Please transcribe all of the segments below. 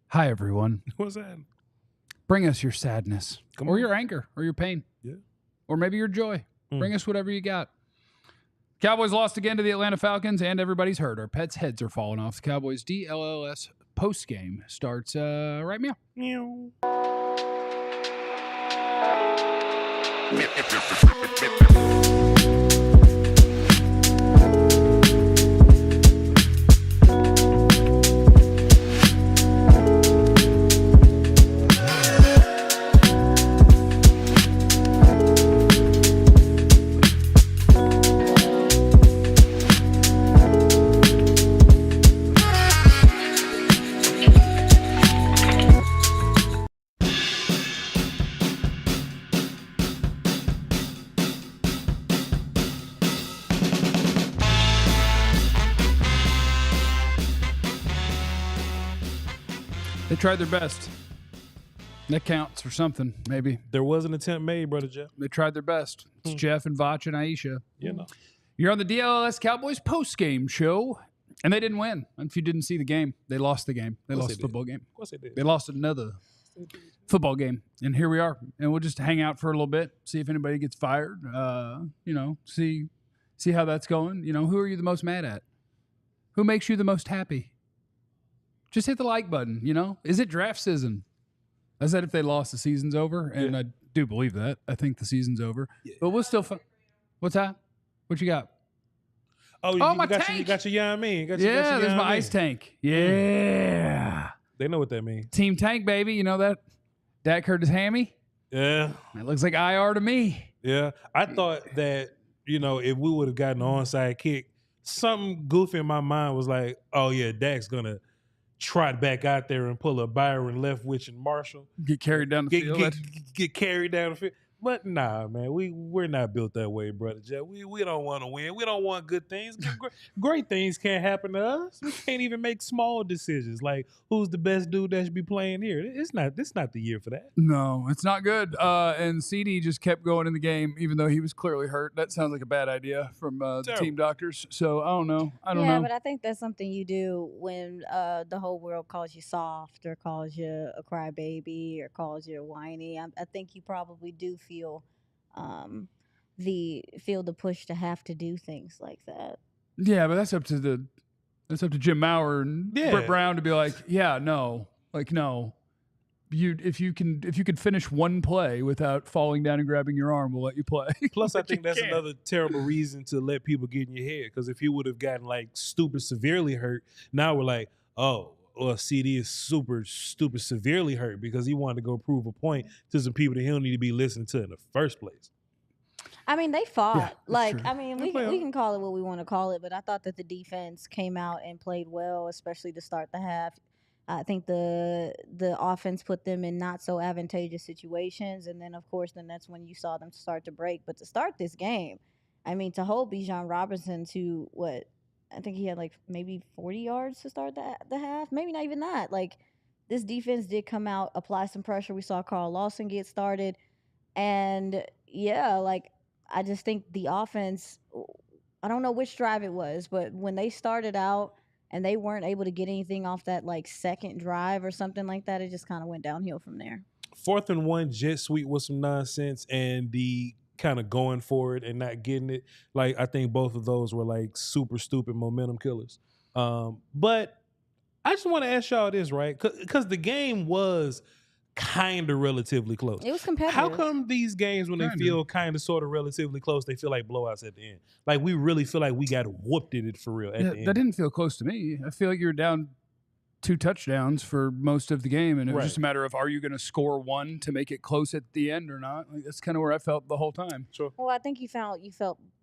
Hi, everyone. What's that? Bring us your sadness or your anger or your pain. Yeah. Or maybe your joy. Bring us whatever you got. Cowboys lost again to the Atlanta Falcons, and everybody's hurt. Our pets' heads are falling off. The Cowboys DLLS postgame starts right now. Meow. They tried their best. That counts for something, maybe. There was an attempt made, Brother Jeff. They tried their best. It's Jeff and Vach and Aisha. You know. You're on the DLLS Cowboys postgame show, and they didn't win. And if you didn't see the game, they lost the game. They lost the football game. Of course they did. They lost another football game, and here we are. And we'll just hang out for a little bit, see if anybody gets fired. See how that's going. Who are you the most mad at? Who makes you the most happy? Just hit the like button. Is it draft season? I said if they lost, the season's over, and I do believe that. I think the season's over, but we'll still. What's that? What you got? Oh, my tank. You got your young man. There's my ice tank. Yeah. They know what that means. Team tank, baby. You know that? Dak hurt his hammy. Yeah. That looks like IR to me. Yeah. I thought that, if we would have gotten an onside kick, something goofy in my mind was like, oh, yeah, Dak's going to trot back out there and pull a Byron Leftwich and Marshall. Get carried down the field. Get carried down the field. But nah, man, we're not built that way, Brother Jeff. We don't want to win. We don't want good things. Great things can't happen to us. We can't even make small decisions like who's the best dude that should be playing here. It's not the year for that. No, it's not good. And CD just kept going in the game, even though he was clearly hurt. That sounds like a bad idea from the team doctors. So I don't know. Yeah, but I think that's something you do when the whole world calls you soft or calls you a crybaby or calls you whiny. I think you probably do feel the push to have to do things like that. Yeah, but that's up to Jim Maurer and Brett Brown to be like, no. If you could finish one play without falling down and grabbing your arm, we'll let you play. Plus, I think that's another terrible reason to let people get in your head, because if he would have gotten like stupid severely hurt, now we're like, oh. Well, CD is super, stupid, severely hurt because he wanted to go prove a point to some people that he don't need to be listening to in the first place. I mean, they fought. Yeah, I mean, we can call it what we want to call it, but I thought that the defense came out and played well, especially to start the half. I think the offense put them in not so advantageous situations, and then, of course, that's when you saw them start to break. But to start this game, I mean, to hold Bijan Robinson to what? I think he had like maybe 40 yards to start the half. Maybe not even that. Like, this defense did come out, apply some pressure. We saw Carl Lawson get started. And, I just think the offense, I don't know which drive it was, but when they started out and they weren't able to get anything off that, second drive or something like that, it just kind of went downhill from there. 4th and 1 jet sweep was some nonsense, and the kind of going for it and not getting it. I think both of those were super stupid momentum killers. But I just want to ask y'all this, right? Because the game was kind of relatively close. It was competitive. How come these games, when they feel kind of sort of relatively close, they feel like blowouts at the end? We really feel like we got whooped at it for real at the end. That didn't feel close to me. I feel like you were down 2 touchdowns for most of the game, and it was just a matter of, are you going to score one to make it close at the end or not? That's kind of where I felt the whole time. Sure. Well, I think you felt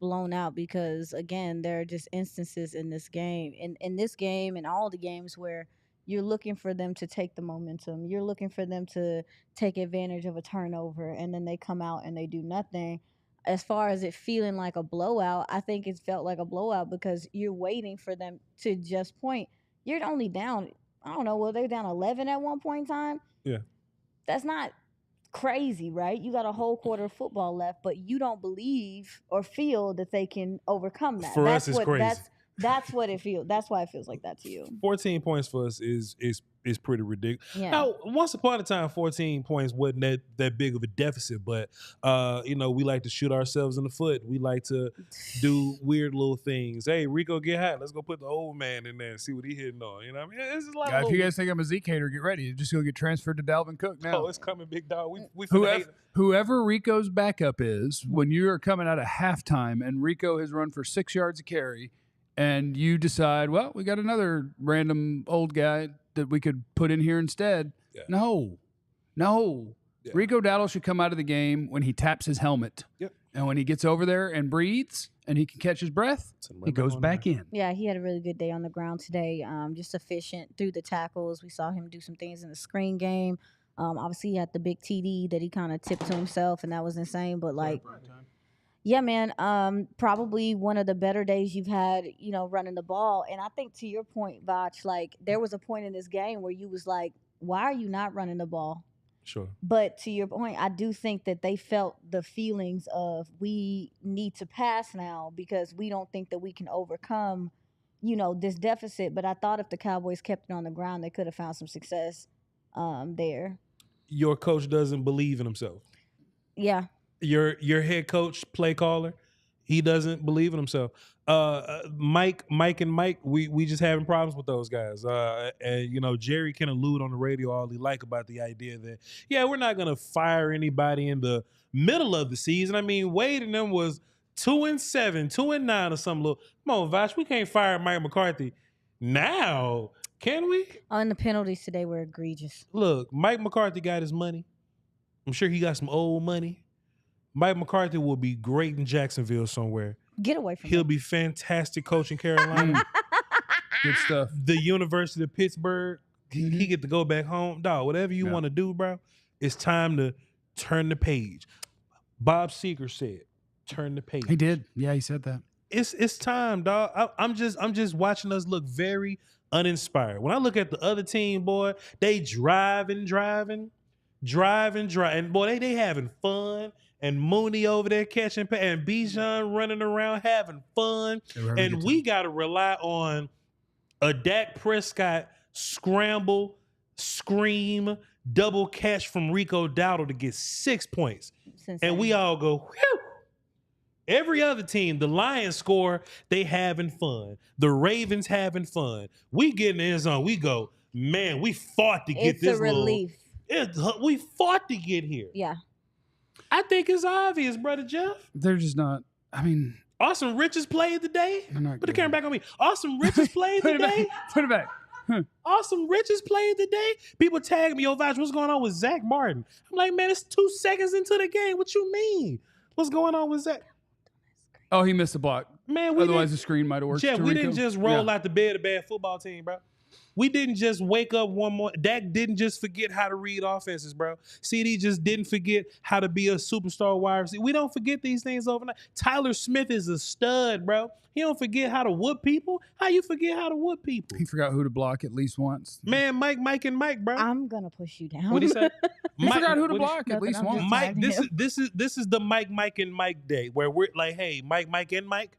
blown out because, again, there are just instances in this game, in this game and all the games where you're looking for them to take the momentum. You're looking for them to take advantage of a turnover, and then they come out and they do nothing. As far as it feeling like a blowout, I think it felt like a blowout because you're waiting for them to just point. You're only down, I don't know, they're down 11 at one point in time. Yeah. That's not crazy, right? You got a whole quarter of football left, but you don't believe or feel that they can overcome that. For us, it's crazy. That's what it feels. That's why it feels like that to you. 14 points for us is pretty ridiculous. Yeah. Now, once upon a time, 14 points wasn't that big of a deficit, but we like to shoot ourselves in the foot. We like to do weird little things. Hey, Rico, get hot. Let's go put the old man in there and see what he hitting on. You know what I mean? This is a lot of if you guys think I'm a Zeke hater, get ready. Just go get transferred to Dalvin Cook now. Oh, it's coming, big dog. We finna hate him. Whoever Rico's backup is, when you are coming out of halftime and Rico has run for 6 yards a carry, and you decide, well, we got another random old guy that we could put in here instead. Yeah. No. Yeah. Rico Dowdle should come out of the game when he taps his helmet. Yep. And when he gets over there and breathes and he can catch his breath, he goes back in. Yeah, he had a really good day on the ground today. Just efficient through the tackles. We saw him do some things in the screen game. Obviously, he had the big TD that he kind of tipped to himself, and that was insane. But, yeah, man, probably one of the better days you've had, running the ball. And I think to your point, Vach, there was a point in this game where you was like, why are you not running the ball? Sure. But to your point, I do think that they felt the feelings of we need to pass now because we don't think that we can overcome, this deficit. But I thought if the Cowboys kept it on the ground, they could have found some success there. Your coach doesn't believe in himself. Yeah. Your head coach, play caller, he doesn't believe in himself. Mike and Mike, we just having problems with those guys. And Jerry can allude on the radio all he like about the idea that we're not gonna fire anybody in the middle of the season. I mean, Wade and them was 2-7, 2-9 or something. Come on, Vash, we can't fire Mike McCarthy now, can we? And the penalties today were egregious. Look, Mike McCarthy got his money. I'm sure he got some old money. Mike McCarthy will be great in Jacksonville somewhere. Get away from He'll him. be fantastic coaching Carolina. Good stuff. The University of Pittsburgh, he get to go back home. Dog, whatever you want to do, bro, it's time to turn the page. Bob Seger said, turn the page. He did. Yeah, he said that. It's time, dog. I'm just watching us look very uninspired. When I look at the other team, boy, they driving. And boy, they having fun. And Mooney over there catching, and Bijan running around having fun. And we got to rely on a Dak Prescott scramble, scream, double catch from Rico Dowdle to get 6 points. And we all go, whew. Every other team, the Lions score, they having fun. The Ravens having fun. We get in the end zone. We go, man, we fought to get this. It's a relief. We fought to get here. Yeah. I think it's obvious, brother Jeff. They're just not. I mean, Austin Richards played today. Put the camera back on me. Austin Richards played put today. Put it back. Austin Richards played today. People tag me, Vash, what's going on with Zach Martin? I'm like, man, it's 2 seconds into the game. What you mean? What's going on with Zach? Oh, he missed the block. Man, otherwise the screen might have worked. Jeff, we didn't just roll out the bed a bad football team, bro. We didn't just wake up one more. Dak didn't just forget how to read offenses, bro. CD just didn't forget how to be a superstar wide receiver. We don't forget these things overnight. Tyler Smith is a stud, bro. He don't forget how to whoop people. How you forget how to whoop people? He forgot who to block at least once. Man, Mike, and Mike, bro. I'm gonna push you down. What'd he say? He forgot who to block at least once. Mike, this is the Mike and Mike day where we're like, hey, Mike and Mike.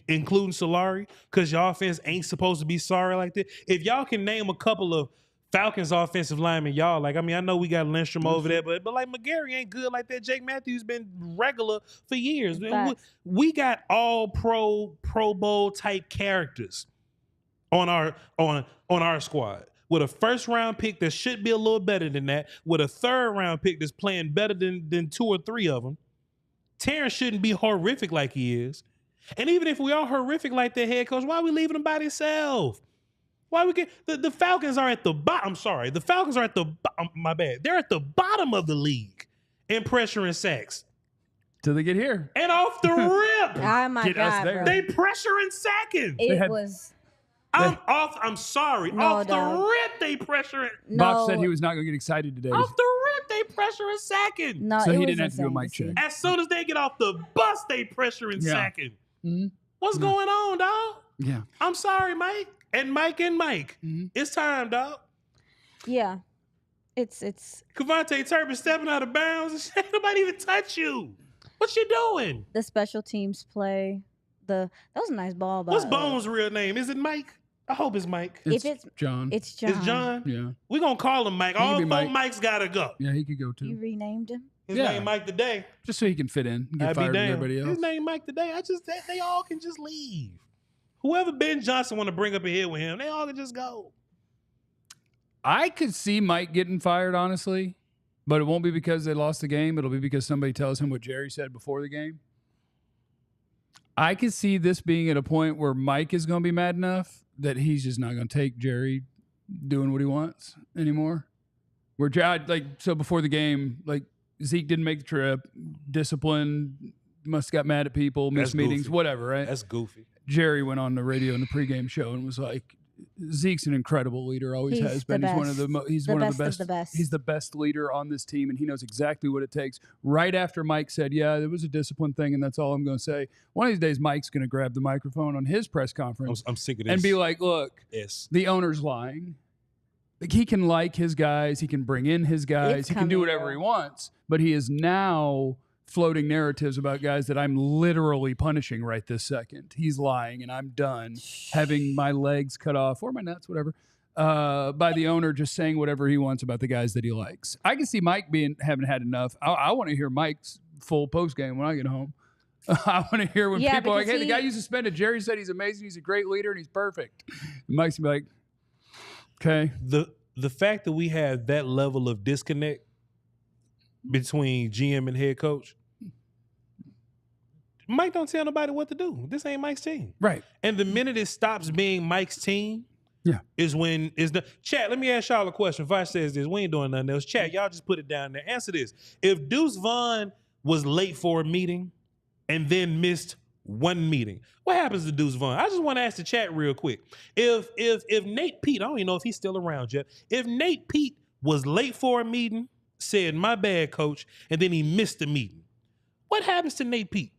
Including Solari, because your offense ain't supposed to be sorry like that. If y'all can name a couple of Falcons offensive linemen, y'all like, I mean, I know we got Lindstrom over there, but like McGarry ain't good like that. Jake Matthews been regular for years. We got all pro bowl type characters on our squad. With a first round pick that should be a little better than that, with a third round pick that's playing better than 2 or 3 of them. Terrence shouldn't be horrific like he is. And even if we are horrific like that, head coach, why are we leaving him by himself? Why we get the Falcons are at the bottom? I'm sorry, the Falcons are at the my bad. They're at the bottom of the league in pressure and sacks. Till they get here. And off the rip, Oh my Get us God, there. bro. they pressure and sacking. I'm sorry. No, off the dog. rip, they pressure. Bob said he was not going to get excited today. Off the rip, they pressure and sacking. No, So it he was didn't have to do a insane mic see. check. As soon as they get off the bus, they pressure and sacking. Mm-hmm. What's going on, dog? Yeah. I'm sorry, Mike. And Mike. Mm-hmm. It's time, dog. Yeah. It's Cavante Turpin stepping out of bounds and shit. Nobody even touch you. What you doing? the special teams play that was a nice ball. What's Bones' real name? Is it Mike? I hope it's Mike. If it's John. It's John. It's John? Yeah. We're going to call him Mike. All 4 Mike. Mikes got to go. Yeah, he could go too. You renamed him? His Yeah. name Mike today. Just so he can fit in. Get fired with everybody else. His name Mike today. They all can just leave. Whoever Ben Johnson want to bring up a hit with him, they all can just go. I could see Mike getting fired, honestly, but it won't be because they lost the game. It'll be because somebody tells him what Jerry said before the game. I could see this being at a point where Mike is going to be mad enough that he's just not going to take Jerry doing what he wants anymore. Where so before the game, like Zeke didn't make the trip, discipline, must have got mad at people, missed meetings, whatever, right? That's goofy. Jerry went on the radio in the pregame show and was like, Zeke's an incredible leader, always has been. He's one of the best. He's the best leader on this team, and he knows exactly what it takes. Right after Mike said, yeah, it was a discipline thing, and that's all I'm going to say. One of these days, Mike's going to grab the microphone on his press conference I'm sick of this. And be like, look, the owner's lying. Like, he can like his guys. He can bring in his guys. He can do whatever he wants, but he is now floating narratives about guys that I'm literally punishing right this second. He's lying, and I'm done having my legs cut off or my nuts, whatever, by the owner just saying whatever he wants about the guys that he likes. I can see Mike having had enough. I want to hear Mike's full post game when I get home. I want to hear when people are like, hey, the guy you suspended, Jerry said he's amazing, he's a great leader, and he's perfect. And Mike's gonna be like, okay. The fact that we have that level of disconnect between GM and head coach, Mike don't tell nobody what to do. This ain't Mike's team. Right. And the minute it stops being Mike's team, is when is the chat. Let me ask y'all a question. Vice says this. We ain't doing nothing else. Chat, y'all just put it down there. Answer this. If Deuce Vaughn was late for a meeting and then missed one meeting, what happens to Deuce Vaughn? I just want to ask the chat real quick. If Nate Pete, I don't even know if he's still around yet. If Nate Pete was late for a meeting, said, my bad, coach, and then he missed the meeting, what happens to Nate Pete?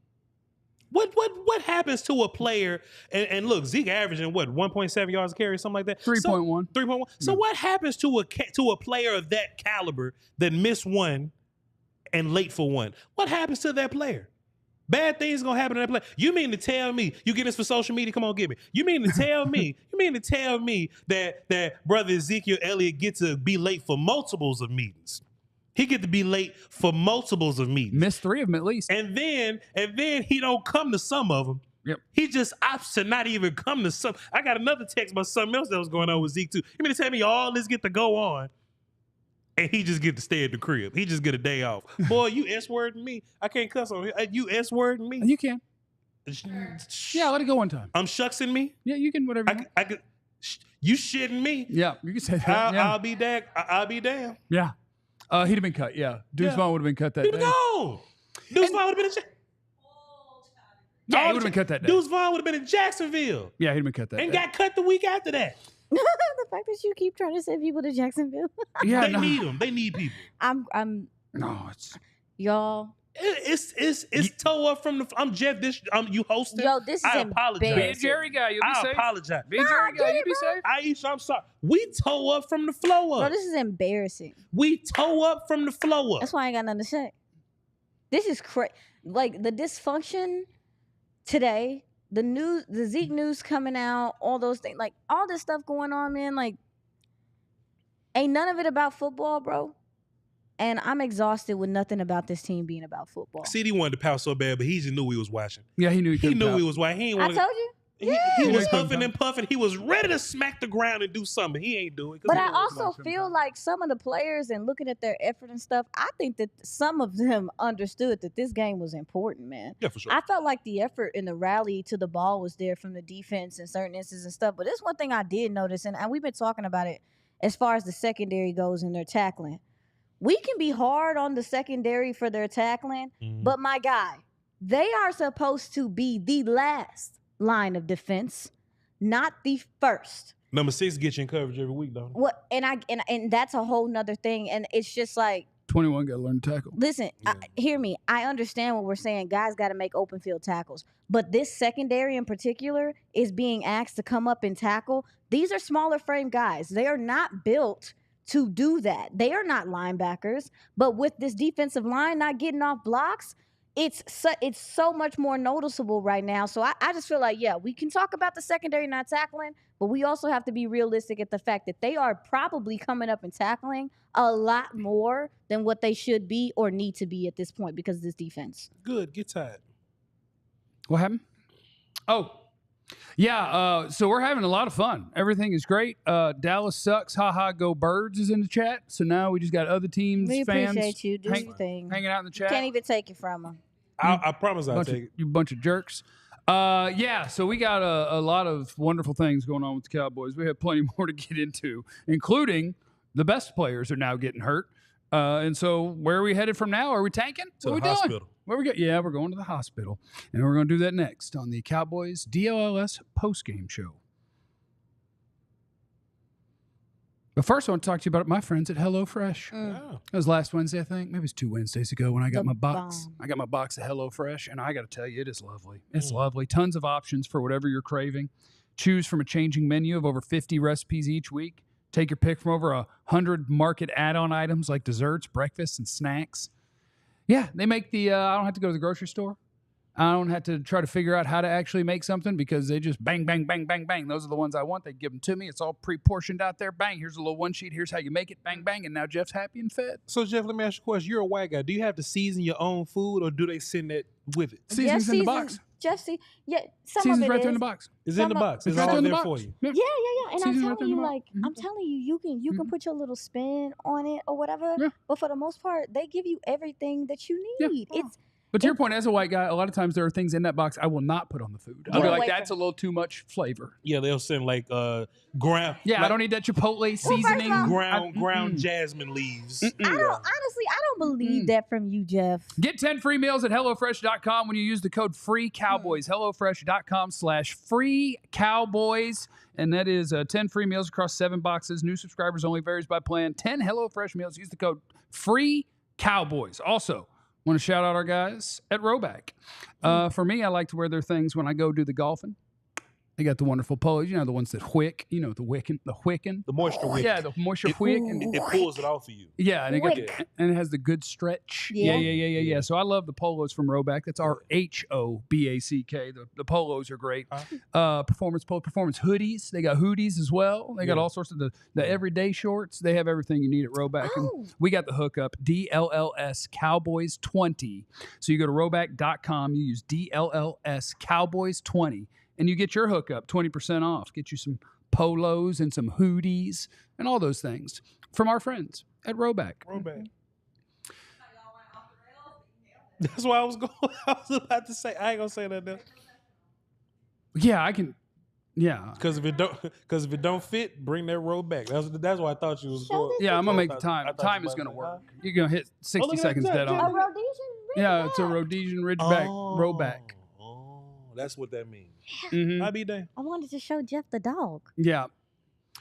What happens to a player? And look, Zeke averaging 1.7 yards a carry, something like that. 3.1. 3.1. So what happens to a player of that caliber that missed one and late for one? What happens to that player? Bad things gonna happen to that player. You mean to tell me you get this for social media? Come on, get me. You mean to tell me? that brother Ezekiel Elliott gets to be late for multiples of meetings? He get to be late for multiples of meetings. Missed 3 of them at least. And then he don't come to some of them. Yep. He just opts to not even come to some. I got another text about something else that was going on with Zeke too. You mean to tell me all this get to go on and he just get to stay at the crib? He just get a day off. Boy, you S-wording me. I can't cuss on here. You S-wording me. You can. Yeah, let it go one time. I'm shucksing me. Yeah, you can whatever. I could. You shitting me. Yeah, you can say that. I'll be Dak. I'll be damn. Yeah. He'd have been cut. Yeah, Deuce Vaughn would have been cut that day. No, Deuce Vaughn would have been he would have been cut that day. Deuce Vaughn would have been in Jacksonville. Yeah, he'd have been cut that and day. got cut the week after that. The fact that you keep trying to send people to Jacksonville. Yeah, need them. They need people. It's y'all. It's toe up from the. I'm Jeff. You hosting. Yo, this is I apologize. Be a Jerry guy. You'll be safe. I apologize. Be a Jerry guy. You'll be safe. Aisha, I'm sorry. We toe up from the flow up. Bro, this is embarrassing. We toe up from the flow up. That's why I ain't got nothing to say. This is crazy. Like the dysfunction today, the Zeke news coming out, all those things, like all this stuff going on, man. Like, ain't none of it about football, bro. And I'm exhausted with nothing about this team being about football. CD wanted to pout so bad, but he just knew he was watching. Yeah, he knew he knew he was watching. He I told you. He was huffing and puffing. He was ready to smack the ground and do something. He ain't do it. But I also feel like some of the players and looking at their effort and stuff, I think that some of them understood that this game was important, man. Yeah, for sure. I felt like the effort in the rally to the ball was there from the defense in certain instances and stuff. But there's one thing I did notice, and we've been talking about it as far as the secondary goes and their tackling. We can be hard on the secondary for their tackling, but my guy, they are supposed to be the last line of defense, not the first. Number 6 gets you in coverage every week, though. What? And that's a whole nother thing. And it's just like 21 got to learn to tackle. Listen, hear me. I understand what we're saying. Guys got to make open field tackles, but this secondary in particular is being asked to come up and tackle. These are smaller frame guys. They are not built to do that. They are not linebackers, but with this defensive line not getting off blocks, it's so much more noticeable right now. So I just feel like, yeah, we can talk about the secondary not tackling, but we also have to be realistic at the fact that they are probably coming up and tackling a lot more than what they should be or need to be at this point because of this defense. Good. Get tired. What happened? Oh, yeah. So we're having a lot of fun. Everything is great. Dallas sucks. Ha, go Birds is in the chat. So now we just got other teams, We fans appreciate you. Do your thing. hanging out in the chat. Can't even take it from them. I promise I'll take it. You bunch of jerks. Yeah, so we got a lot of wonderful things going on with the Cowboys. We have plenty more to get into, including the best players are now getting hurt. And so where are we headed from now? Are we tanking? To what the are we hospital. doing? Where we go? Yeah, we're going to the hospital. And we're going to do that next on the Cowboys DLLS postgame show. But first, I want to talk to you about my friends at HelloFresh. Oh. That was last Wednesday, I think. Maybe it was 2 Wednesdays ago when I got The my box. bomb. I got my box of HelloFresh, and I got to tell you, it is lovely. It's lovely. Tons of options for whatever you're craving. Choose from a changing menu of over 50 recipes each week. Take your pick from over 100 market add-on items like desserts, breakfasts, and snacks. Yeah, they make the, I don't have to go to the grocery store. I don't have to try to figure out how to actually make something because they just bang, bang, bang, bang, bang. Those are the ones I want. They give them to me. It's all pre-portioned out there. Bang, here's a little one sheet. Here's how you make it. Bang, bang. And now Jeff's happy and fed. So, Jeff, let me ask you a question. You're a white guy. Do you have to season your own food or do they send it with it? Seasoning's in the box. Jesse, yeah, some Season's of it right there in is. the box. It's in the Some of- box. It's right all there in the there box. for you. Yeah. Yeah. And Season's I'm right there telling in you, the like, box. I'm telling you, you can put your little spin on it or whatever. Yeah. But for the most part, they give you everything that you Yeah. need. It's But to your point, as a white guy, a lot of times there are things in that box I will not put on the food. I'll Get be away like, from that's a little too much flavor. Yeah, they'll send like ground. Yeah, I like don't need that Chipotle first seasoning. of all- ground jasmine leaves. I don't believe that from you, Jeff. Get 10 free meals at HelloFresh.com when you use the code FREECowboys. HelloFresh.com/FreeCowboys. And that is 10 free meals across 7 boxes. New subscribers only, varies by plan. 10 HelloFresh meals. Use the code FREECowboys. Also, want to shout out our guys at Roback. For me, I like to wear their things when I go do the golfing. They got the wonderful polos, you know, the ones that whick, you know, the whicking. The moisture wick. Yeah, the moisture whick. It pulls it off of you. Yeah, and Wick. it has the good stretch. Yeah. Yeah. So I love the polos from Roback. That's RHOBACK. The polos are great. Performance hoodies. They got hoodies as well. They got all sorts of the everyday shorts. They have everything you need at Roback. And we got the hookup, DLLS Cowboys 20. So you go to roback.com, you use DLLS Cowboys 20. And you get your hookup, 20% off. Get you some polos and some hoodies and all those things from our friends at Roback. That's why I was about to say. I ain't gonna say that now. Yeah, I can. Yeah. Because if it don't fit, bring that roll back. That's why I thought you was going. Yeah, I'm gonna make the I time. thought Time you is might gonna be work. like, You're gonna hit 60 look at seconds that, dead A on. Rhodesian Yeah, it's a Rhodesian Ridgeback Roback. Oh, that's what that means. Mhm. I'll be damned. I wanted to show Jeff the dog. Yeah.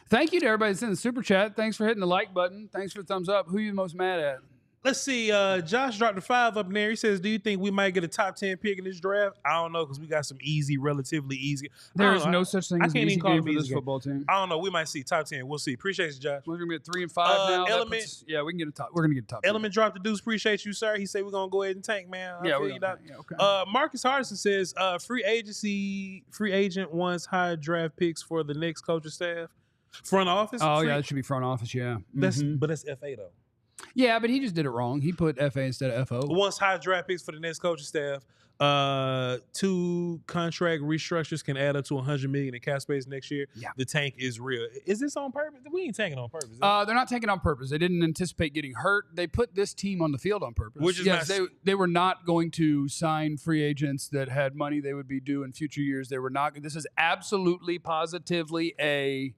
Thank you to everybody that's in the super chat. Thanks for hitting the like button. Thanks for the thumbs up. Who are you most mad at? Let's see. Josh dropped a 5 up there. He says, "Do you think we might get a top 10 pick in this draft?" I don't know because we got some relatively easy. There is no such thing I as an can't easy even call game them for this easy football team. I don't know. We might see top 10. We'll see. Appreciate you, Josh. We're gonna be at 3 and 5 now. That Element- puts- yeah, we can get a top. We're gonna get a top. Element dropped the deuce. Appreciate you, sir. He said we're gonna go ahead and tank, man. I Yeah, feel we're you, gonna. Doc. Yeah, okay. Marcus Hardison says, free agent wants high draft picks for the next coaching staff. Front office? Oh Free- yeah, that should be front office. Yeah. Mhm. But that's FA though. Yeah, but he just did it wrong. He put FA instead of FO. Wants high draft picks for the next coaching staff. 2 contract restructures can add up to $100 million in cap space next year. Yeah. The tank is real. Is this on purpose? We ain't tanking on purpose. They're not taking on purpose. They didn't anticipate getting hurt. They put this team on the field on purpose. Which is yes, not- they were not going to sign free agents that had money they would be due in future years. They were not. This is absolutely, positively a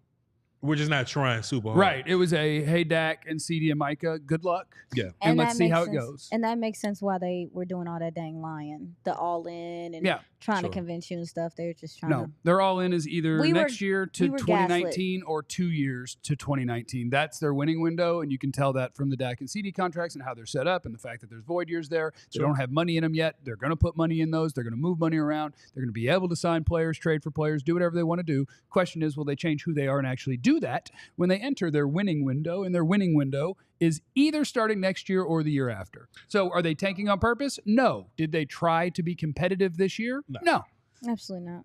We're just not trying super hard. right. It was a hey Dak and CD and Micah. Good luck. Yeah. And let's that see makes how it sense. goes. And that makes sense why they were doing all that dang lying, the all in and Yeah. trying to convince you and stuff. They're just trying No, to. they're all in as either next year to we were 2019 or 2 years to 2019. That's their winning window, and you can tell that from the Dak and CD contracts and how they're set up and the fact that there's void years there. They don't have money in them yet. They're going to put money in those. They're going to move money around. They're going to be able to sign players, trade for players, do whatever they want to do. Question is, will they change who they are and actually do that when they enter their winning window? And their winning window is either starting next year or the year after. So are they tanking on purpose? No. Did they try to be competitive this year? No. Absolutely not.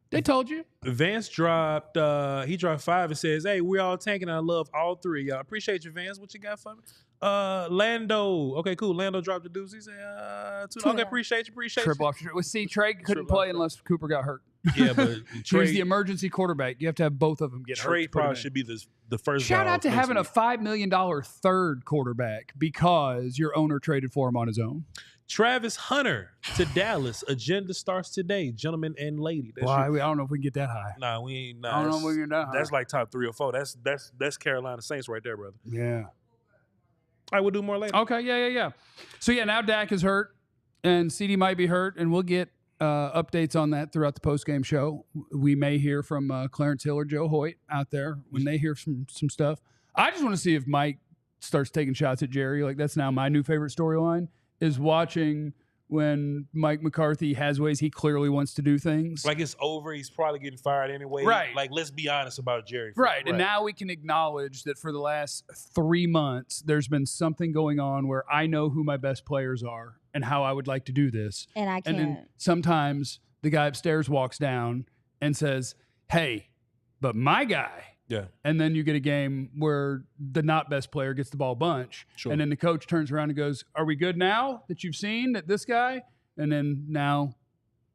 They told you. Vance dropped, he dropped 5 and says, hey, we're all tanking. I love all 3. Y'all appreciate you, Vance. What you got for me? Lando. Okay, cool. Lando dropped the deuce. He said, 2. Okay, appreciate you. Triple off. See, Trey couldn't play unless Cooper got hurt. Yeah, but Trey, he's the emergency quarterback. You have to have both of them get hurt. Trey probably should be the first Shout guy out to having a $5 million third quarterback because your owner traded for him on his own. Travis Hunter to Dallas. Agenda starts today, gentlemen and lady. I don't know if we can get that high. Nah, we ain't. Nah, I don't know if we can get that high. That's like top 3 or 4. That's Carolina Saints right there, brother. Yeah. I will do more later. Okay, yeah. So now Dak is hurt, and CD might be hurt, and we'll get updates on that throughout the post-game show. We may hear from Clarence Hill or Joe Hoyt out there when they hear some stuff. I just want to see if Mike starts taking shots at Jerry. Like, that's now my new favorite storyline, is watching when Mike McCarthy has ways he clearly wants to do things. Like, it's over. He's probably getting fired anyway. Right. Like, let's be honest about Jerry. Right. And now we can acknowledge that for the last 3 months, there's been something going on where I know who my best players are and how I would like to do this. And I can't. And then sometimes the guy upstairs walks down and says, hey, but my guy. Yeah. And then you get a game where the not best player gets the ball a bunch. Sure. And then the coach turns around and goes, are we good now that you've seen that this guy? And then now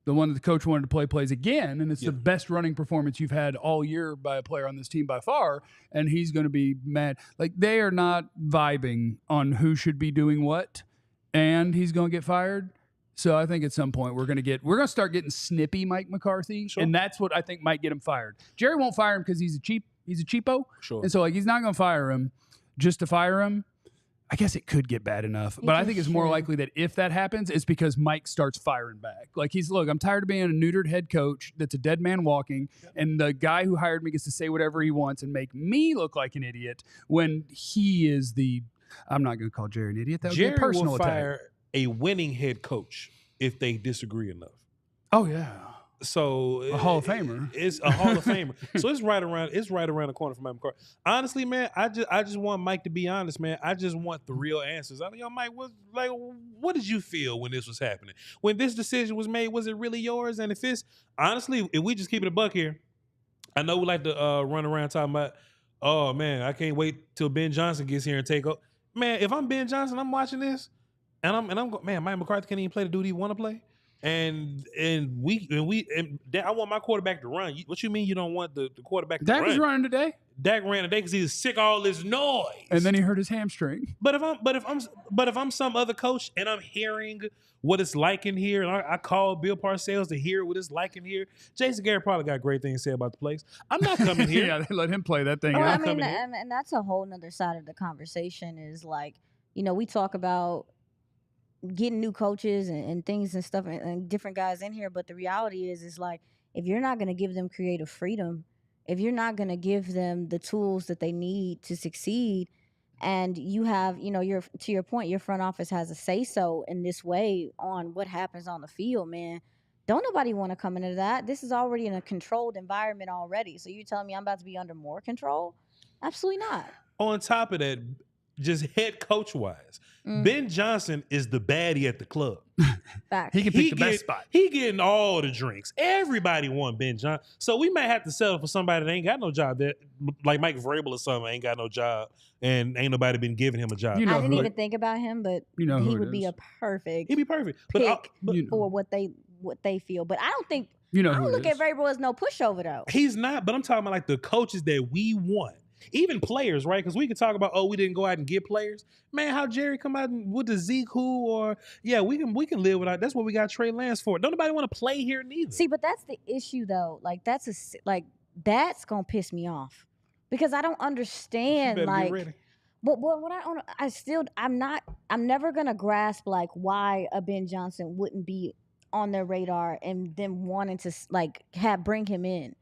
the one that the coach wanted to play plays again. And it's the best running performance you've had all year by a player on this team by far. And he's going to be mad. Like, they are not vibing on who should be doing what. And he's going to get fired. So I think at some point we're going to start getting snippy Mike McCarthy. Sure. And that's what I think might get him fired. Jerry won't fire him because he's a cheapo. Sure. And so, like, he's not going to fire him just to fire him. I guess it could get bad enough. But I think it's more likely that if that happens, it's because Mike starts firing back. Like, look, I'm tired of being a neutered head coach that's a dead man walking, and the guy who hired me gets to say whatever he wants and make me look like an idiot when he is I'm not going to call Jerry an idiot. That would be a personal will attack. Fire a winning head coach if they disagree enough. Oh, yeah. So a Hall of Famer. It's a Hall of Famer. So it's right around the corner from Mike McCarthy. Honestly, man, I just want Mike to be honest, man. I just want the real answers. Mike, what did you feel when this was happening? When this decision was made, was it really yours? And if we just keep it a buck here, I know we like to run around talking about, oh man, I can't wait till Ben Johnson gets here and take over. Man, if I'm Ben Johnson, I'm watching this, and I'm going, man, Mike McCarthy can't even play the dude he want to play. And I want my quarterback to run. What you mean you don't want the quarterback to run? Dak was running today. Dak ran today because he was sick of all this noise. And then he hurt his hamstring. But if I'm some other coach and I'm hearing what it's like in here, and I call Bill Parcells to hear what it's like in here, Jason Garrett probably got great things to say about the place. I'm not coming here. Yeah, they let him play that thing. I mean, and that's a whole nother side of the conversation. Is like, we talk about getting new coaches and things and stuff and different guys in here, but the reality is like, if you're not going to give them creative freedom, if you're not going to give them the tools that they need to succeed, and you have, to your point, your front office has a say-so in this way on what happens on the field, man, don't nobody want to come into that. This is already in a controlled environment already. So you're telling me I'm about to be under more control? Absolutely not. On top of that, just head coach wise, Ben Johnson is the baddie at the club. He can pick the best spot. He getting all the drinks. Everybody want Ben Johnson. So we might have to settle for somebody that ain't got no job, that like Mike Vrabel or something ain't got no job, and ain't nobody been giving him a job. I didn't even think about him, but he would be a perfect. He'd be perfect. Pick for what they feel. But I don't think I don't look at Vrabel as no pushover though. He's not. But I'm talking about like the coaches that we want. Even players, right? Because we could talk about, we didn't go out and get players. Man, how Jerry come out with the Zeke who, or we can live without. That's what we got Trey Lance for. Don't nobody want to play here neither. See, but that's the issue though. Like that's gonna piss me off because I don't understand. Like, but what I'm never gonna grasp like why a Ben Johnson wouldn't be on their radar and them wanting to like bring him in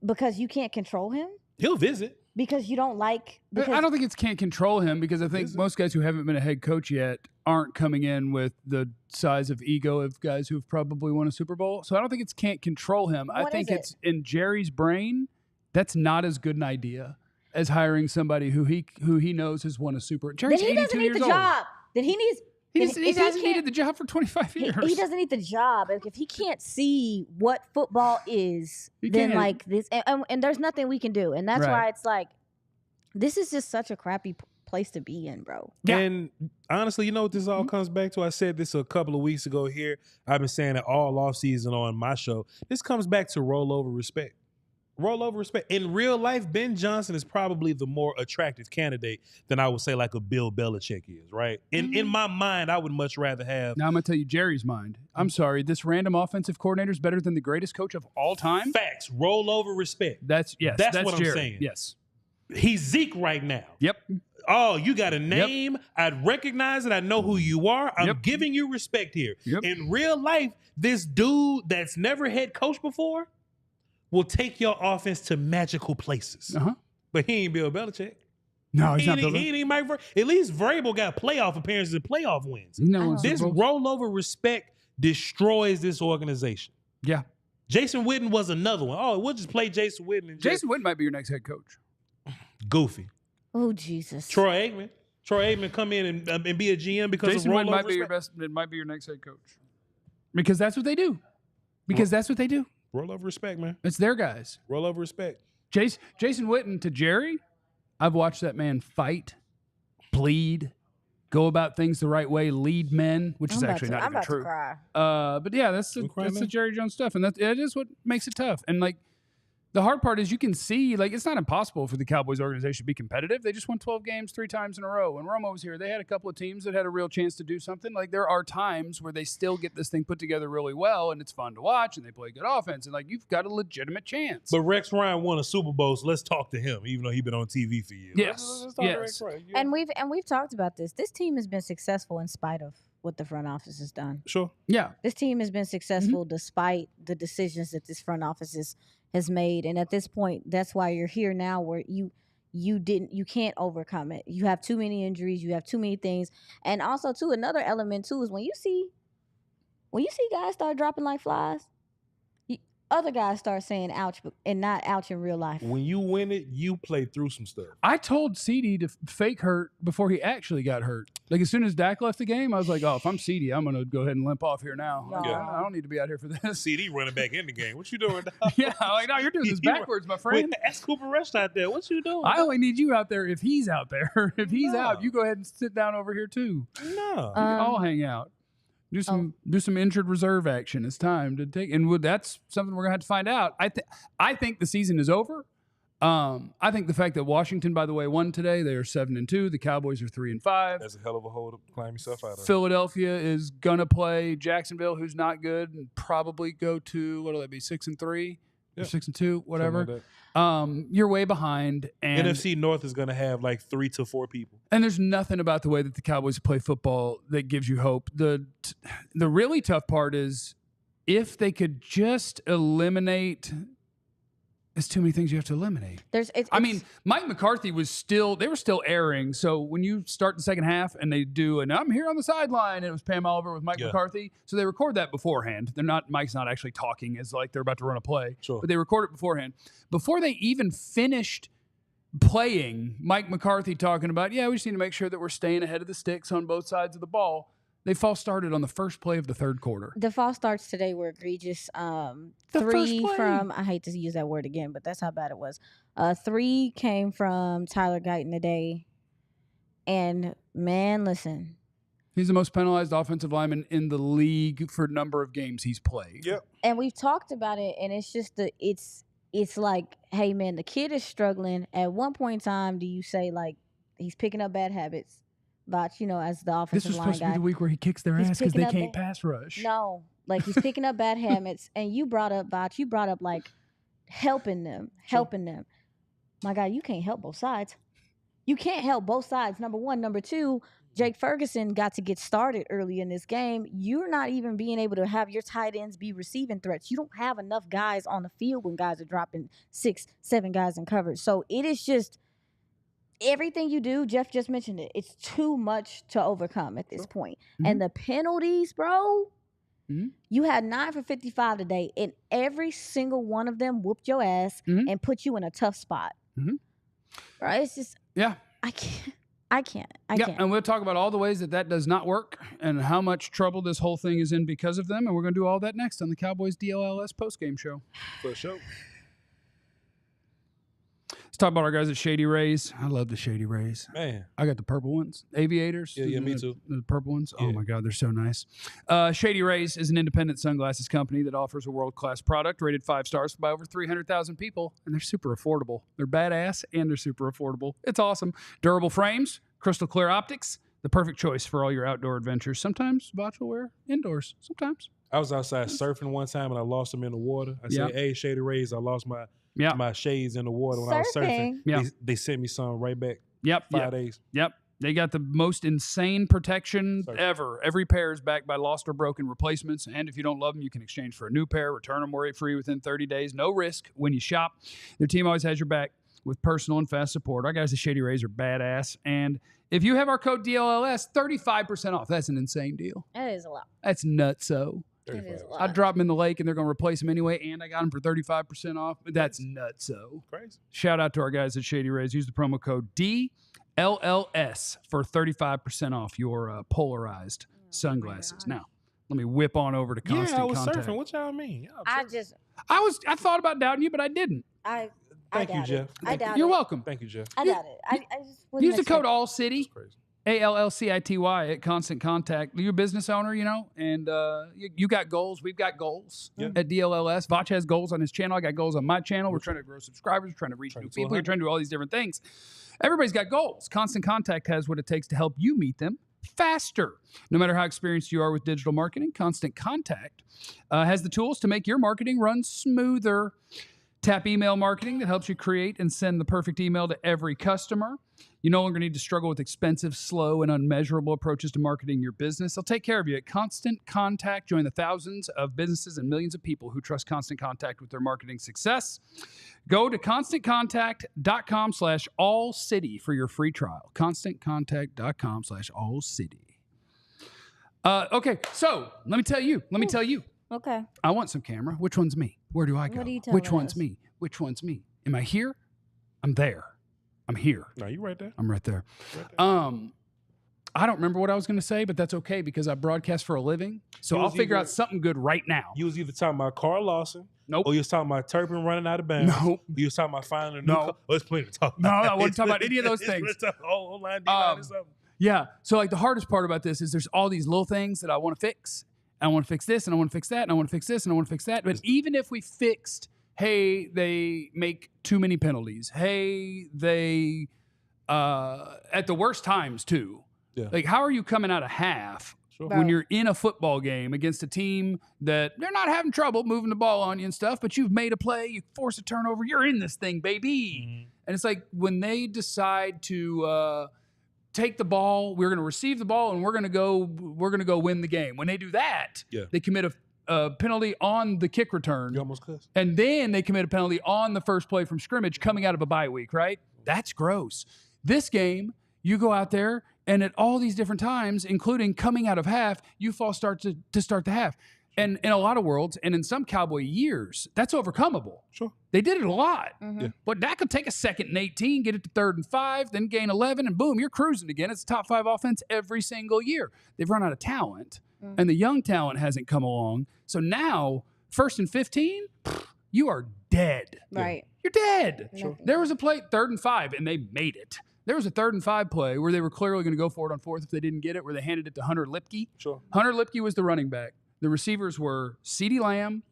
because you can't control him? He'll visit. Because you don't like. I don't think it's can't control him because I think most guys who haven't been a head coach yet aren't coming in with the size of ego of guys who've probably won a Super Bowl. So I don't think it's can't control him. I think it's in Jerry's brain. That's not as good an idea as hiring somebody who he knows has won a Super. Jerry's 82 years old. Job. Then he needs. He hasn't needed the job for 25 years. He doesn't need the job. If he can't see what football is, then like this, and there's nothing we can do. And that's why it's like, this is just such a crappy place to be in, bro. Yeah. And honestly, you know what this all comes back to? I said this a couple of weeks ago here. I've been saying it all offseason on my show. This comes back to rollover respect. Rollover respect. In real life, Ben Johnson is probably the more attractive candidate than I would say like a Bill Belichick is, right? In my mind, I would much rather have. Now I'm going to tell you Jerry's mind. I'm sorry. This random offensive coordinator is better than the greatest coach of all time? Facts. Rollover respect. That's what Jerry. I'm saying. Yes. He's Zeke right now. Yep. Oh, you got a name. Yep. I recognize it. I know who you are. I'm giving you respect here. Yep. In real life, this dude that's never head coach before will take your offense to magical places. But he ain't Bill Belichick. No, he's not Bill. He ain't Mike. At least Vrabel got playoff appearances and playoff wins. This rollover respect destroys this organization. Yeah. Jason Witten was another one. Oh, we'll just play Jason Witten. Jason Witten might be your next head coach. Goofy. Oh, Jesus. Troy Aikman come in and be a GM because Jason of Witten might be your best. It might be your next head coach because that's what they do. That's what they do. Rollover respect, man. It's their guys. Rollover respect. Jason Witten to Jerry. I've watched that man fight, bleed, go about things the right way, lead men, which is actually not even true. But yeah, that's the Jerry Jones stuff, and that is what makes it tough. And like. The hard part is you can see, like, it's not impossible for the Cowboys organization to be competitive. They just won 12 games 3 times in a row. When Romo was here, they had a couple of teams that had a real chance to do something. Like, there are times where they still get this thing put together really well, and it's fun to watch, and they play good offense, and, like, you've got a legitimate chance. But Rex Ryan won a Super Bowl, so let's talk to him, even though he's been on TV for years. Yes. Let's talk to Rex Ryan. Yeah. And we've talked about this. This team has been successful in spite of what the front office has done. Sure. Yeah. This team has been successful despite the decisions that this front office has made. And at this point, that's why you're here now where you can't overcome it. You have too many injuries, you have too many things. And also too, another element too is when you see guys start dropping like flies, other guys start saying ouch and not ouch in real life. When you win it, you play through some stuff. I told CD to fake hurt before he actually got hurt. Like, as soon as Dak left the game, I was like, oh, if I'm CD, I'm going to go ahead and limp off here now. I don't need to be out here for this. CD running back in the game. What you doing, dog? Yeah, like, no, you're doing this backwards, my friend. Wait, ask Cooper Rush out there. What you doing? I only need you out there if he's out there. If he's out, you go ahead and sit down over here, too. No. We can all hang out. Do some injured reserve action. It's time to take, and that's something we're gonna have to find out. I think the season is over. I think the fact that Washington, by the way, won today. They are 7-2. The Cowboys are 3-5. That's a hell of a hole to climb yourself out of. Philadelphia is gonna play Jacksonville, who's not good, and probably go to what'll that be 6-3 or 6-2, whatever. You're way behind. And NFC North is going to have like 3 to 4 people. And there's nothing about the way that the Cowboys play football that gives you hope. The really tough part is if they could just eliminate. There's too many things you have to eliminate. I mean, Mike McCarthy they were still airing. So when you start the second half and they do, and I'm here on the sideline, and it was Pam Oliver with Mike McCarthy. So they record that beforehand. Mike's not actually talking as like they're about to run a play. Sure. But they record it beforehand. Before they even finished playing, Mike McCarthy talking about, we just need to make sure that we're staying ahead of the sticks on both sides of the ball. They false started on the first play of the third quarter. The false starts today were egregious. 3 from, I hate to use that word again, but that's how bad it was. 3 came from Tyler Guyton today. And, man, listen. He's the most penalized offensive lineman in the league for number of games he's played. Yep. And we've talked about it, and it's just it's like, hey, man, the kid is struggling. At one point in time, do you say, like, he's picking up bad habits? But, as the offensive line guy. This was supposed to be the week where he kicks their ass because they can't pass rush. No, like he's picking up bad habits. And you brought up, like, helping them. My God, you can't help both sides. You can't help both sides, number one. Number two, Jake Ferguson got to get started early in this game. You're not even being able to have your tight ends be receiving threats. You don't have enough guys on the field when guys are dropping 6, 7 guys in coverage. So it is just everything you do. Jeff just mentioned it. It's too much to overcome at this point. And the penalties, bro. You had 9 for 55 today, and every single one of them whooped your ass and put you in a tough spot. Right? It's just I can't. And we'll talk about all the ways that does not work and how much trouble this whole thing is in because of them. And we're going to do all that next on the Cowboys DLLS postgame show. For sure. Let's talk about our guys at Shady Rays. I love the Shady Rays. Man. I got the purple ones. Aviators. Yeah, me too. The purple ones. Yeah. Oh, my God. They're so nice. Shady Rays is an independent sunglasses company that offers a world-class product rated 5 stars by over 300,000 people. And they're super affordable. They're badass and they're super affordable. It's awesome. Durable frames, crystal clear optics, the perfect choice for all your outdoor adventures. Sometimes Botch will wear indoors. Sometimes. I was outside surfing one time and I lost them in the water. I said, hey, Shady Rays, I lost my shades in the water when I was surfing. They sent me some right back. 5 days. They got the most insane protection ever. Every pair is backed by lost or broken replacements. And if you don't love them, you can exchange for a new pair, return them worry-free within 30 days. No risk when you shop. Their team always has your back with personal and fast support. Our guys at Shady Rays are badass. And if you have our code DLLS, 35% off. That's an insane deal. That is a lot. That's nutso. It is a lot. I drop them in the lake and they're going to replace them anyway, and I got them for 35% off. That's nutso. Crazy. Shout out to our guys at Shady Rays. Use the promo code DLLS for 35% off your polarized sunglasses. Now, let me whip on over to Constant I was Contact. surfing. What y'all mean? I thought about doubting you, but I didn't. Thank you, Jeff. You're welcome. Thank you, Jeff. I doubt it. I just wouldn't use the code expect- ALLCITY. ALLCITY at Constant Contact. You're a business owner, and you got goals. We've got goals at DLLS. Vach has goals on his channel. I got goals on my channel. We're trying to grow subscribers. We're trying to reach new people. We're trying to do all these different things. Everybody's got goals. Constant Contact has what it takes to help you meet them faster. No matter how experienced you are with digital marketing, Constant Contact has the tools to make your marketing run smoother. Tap email marketing that helps you create and send the perfect email to every customer. You no longer need to struggle with expensive, slow, and unmeasurable approaches to marketing your business. They'll take care of you at Constant Contact. Join the thousands of businesses and millions of people who trust Constant Contact with their marketing success. Go to ConstantContact.com/AllCity for your free trial. ConstantContact.com/AllCity. Okay, so let me tell you. Okay. I want some camera. Which one's me? Where do I go? What are you telling Which one's us? me? Which one's me? Am I here? I'm there. I'm here. No, you right there. I'm right there. I don't remember what I was going to say, but that's okay because I broadcast for a living. So I'll figure out something good right now. You was either talking about Carl Lawson. Nope. Or you was talking about Turpin running out of bounds. Nope. You was talking about finding a new car. Let's plenty to talk No, about. I wasn't talking about any of those things. O-line, D-line, or something. Yeah. So like the hardest part about this is there's all these little things that I want to fix. I want to fix this, and I want to fix that, and I want to fix this, and I want to fix that. But even if we fixed, hey, they make too many penalties. Hey, they at the worst times too. Yeah. Like, how are you coming out of half when you're in a football game against a team that they're not having trouble moving the ball on you and stuff, but you've made a play, you force a turnover, you're in this thing, baby. Mm-hmm. And it's like when they decide to take the ball, we're going to receive the ball, and we're going to go win the game. When they do that, they commit a penalty on the kick return. You almost cussed. And then they commit a penalty on the first play from scrimmage coming out of a bye week, right? That's gross. This game, you go out there, and at all these different times, including coming out of half, you false start to start the half. And in a lot of worlds, and in some Cowboy years, that's overcomeable. Sure. They did it a lot. Mm-hmm. But that could take a 2nd and 18, get it to 3rd and 5, then gain 11, and boom, you're cruising again. It's a top 5 offense every single year. They've run out of talent, and the young talent hasn't come along. So now, 1st and 15, you are dead. Right. You're dead. Sure. There was a play, 3rd and 5, and they made it. There was a 3rd and 5 play where they were clearly going to go for it on 4th if they didn't get it, where they handed it to Hunter Lipke. Sure. Hunter Lipke was the running back. The receivers were CeeDee Lamb,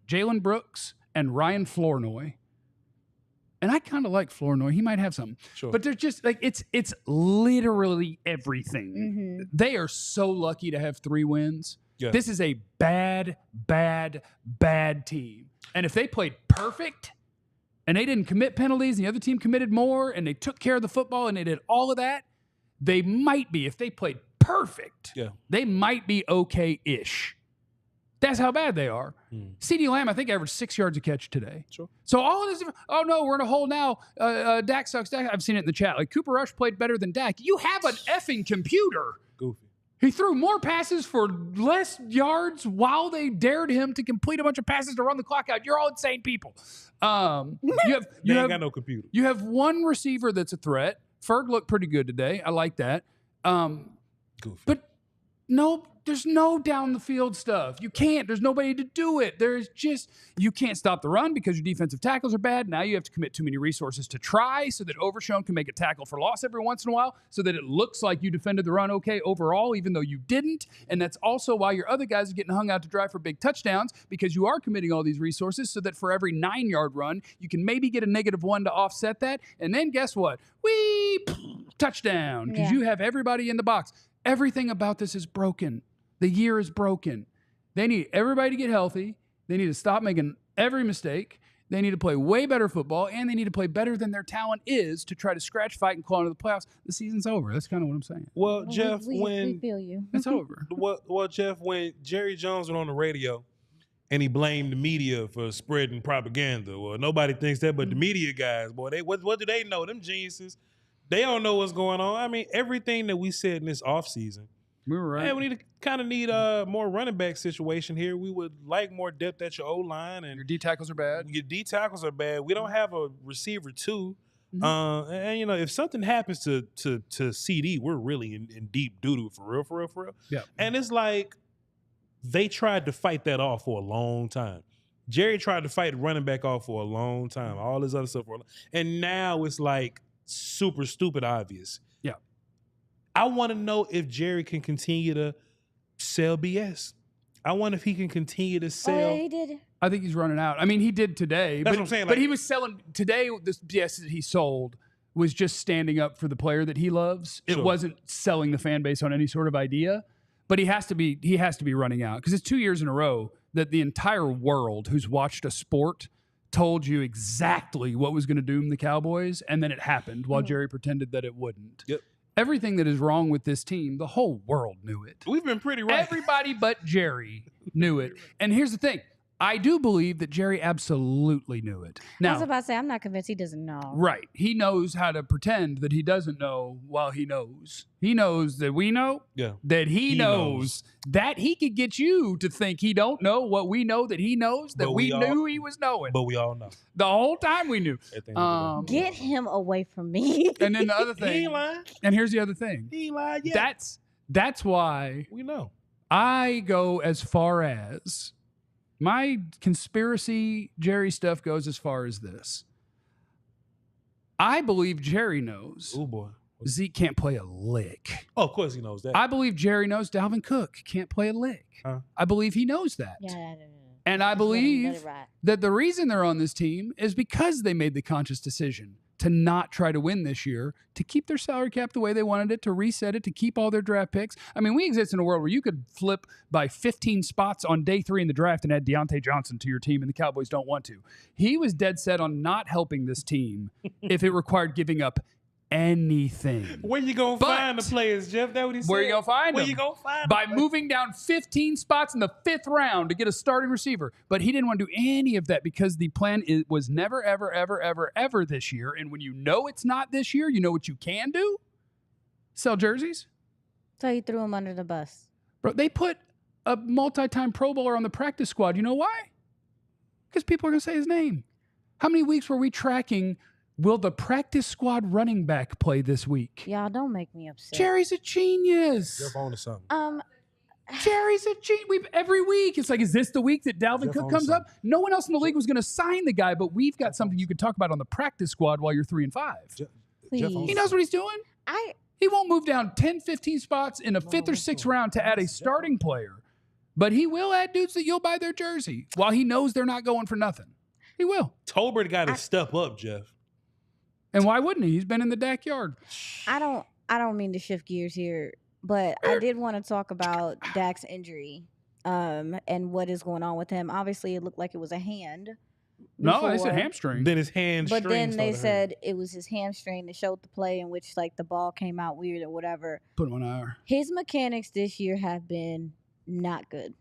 Jalen Brooks, and Ryan Flournoy. And I kind of like Flournoy. He might have something. Sure. But they're just like, it's literally everything. Mm-hmm. They are so lucky to have 3 wins. Yeah. This is a bad team. And if they played perfect and they didn't commit penalties and the other team committed more and they took care of the football and they did all of that, they might be, if they played perfect, Yeah. they might be okay-ish. That's how bad they are. CeeDee Lamb, I think, averaged 6 yards a catch today. Sure. So all of this, oh no, we're in a hole now. Dak sucks. I've seen it in the chat. Like, Cooper Rush played better than Dak. You have an effing computer. Goofy. He threw more passes for less yards while they dared him to complete a bunch of passes to run the clock out. You're all insane people. You ain't got no computer. You have one receiver that's a threat. Ferg looked pretty good today. I like that. Goofy. But no, there's no down the field stuff. You can't. There's nobody to do it. There's just, you can't stop the run because your defensive tackles are bad. Now you have to commit too many resources to try so that Overshown can make a tackle for loss every once in a while so that it looks like you defended the run okay overall, even though you didn't. And that's also why your other guys are getting hung out to dry for big touchdowns, because you are committing all these resources so that for every 9-yard run, you can maybe get a -1 to offset that. And then guess what? Touchdown, because you have everybody in the box. Everything about this is broken. The year is broken. They need everybody to get healthy. They need to stop making every mistake. They need to play way better football, and they need to play better than their talent is to try to scratch, fight, and claw into the playoffs. The season's over. That's kind of what I'm saying. Well, Jeff, we feel you. It's over. Well, Jeff, when Jerry Jones went on the radio and he blamed the media for spreading propaganda, well, nobody thinks that, but the media guys, boy, what do they know? Them geniuses, they don't know what's going on. I mean, everything that we said in this offseason, We were right. hey, we need more running back situation here. We would like more depth at your O-line. And Your D tackles are bad. your D tackles are bad. We don't have a receiver too. Mm-hmm. And you know, if something happens to CD, we're really in deep doo-doo for real. Yeah. And it's like they tried to fight that off for a long time. Jerry tried to fight running back off for a long time. All this other stuff. And now it's like super stupid obvious. Yeah. I want to know if Jerry can continue to sell BS. I wonder if he can continue to sell. Oh, yeah, he did. I think he's running out. I mean, he did today. That's but, what I'm saying, but like- he was selling today. This BS that he sold was just standing up for the player that he loves. It Sure. wasn't selling the fan base on any sort of idea. But he has to be running out, because it's 2 years in a row that the entire world who's watched a sport told you exactly what was going to doom the Cowboys, and then it happened while Jerry pretended that it wouldn't. Yep. Everything that is wrong with this team, the whole world knew it. We've been pretty right. Everybody but Jerry knew it. And here's the thing. I do believe that Jerry absolutely knew it. I Now, was about to say, I'm not convinced he doesn't know. right. He knows how to pretend that he doesn't know while he knows. He knows that we know, Yeah. that he He knows that he could get you to think he don't know what we know that he knows, that But we we all- knew he was knowing. But we all know. The whole time we knew. At the end of the day. Get him away from me. And then the other He thing, ain't lying. and here's the other thing. He ain't lying yet. That's why We know. I go as far as my conspiracy Jerry stuff goes as far as this. I believe Jerry knows Oh boy. Zeke can't play a lick. Oh, of course he knows that. I believe Jerry knows Dalvin Cook can't play a lick. Huh? I believe he knows that. Yeah. And I Let believe it ride. that the reason they're on this team is because they made the conscious decision to not try to win this year, to keep their salary cap the way they wanted it, to reset it, to keep all their draft picks. I mean, we exist in a world where you could flip by 15 spots on day 3 in the draft and add Deontay Johnson to your team, and the Cowboys don't want to. He was dead set on not helping this team if it required giving up anything. Where you gonna But- find the players, Jeff? That what he said. Where you gonna find Where them? you gonna find By them? moving down 15 spots in the 5th round to get a starting receiver. But he didn't want to do any of that because the plan was never, ever, ever, ever, ever this year. And when you know it's not this year, you know what you can do? Sell jerseys. So he threw him under the bus. Bro, they put a multi-time Pro Bowler on the practice squad. You know why? Because people are going to say his name. How many weeks were we tracking, will the practice squad running back play this week? Y'all don't make me upset. Jerry's a genius. Jeff on to something. Jerry's a genius. Every week, it's like, is this the week that Dalvin Jeff Cook owns comes up? something. No one else in the league was going to sign the guy, but we've got something you could talk about on the practice squad while you're 3-5. Jeff Please. owns He knows what he's doing. He won't move down 10, 15 spots in a 5th or 6th round to add a starting player, but he will add dudes that you'll buy their jersey while he knows they're not going for nothing. He will. Tolbert got to step up, Jeff. And why wouldn't he? He's been in the backyard. I don't mean to shift gears here, but I did want to talk about Dak's injury and what is going on with him. Obviously, it looked like it was a hand. No, they said before. hamstring. Then his hamstring. But then they started said it was his hamstring that showed the play in which like the ball came out weird or whatever. Put him on IR. His mechanics this year have been not good.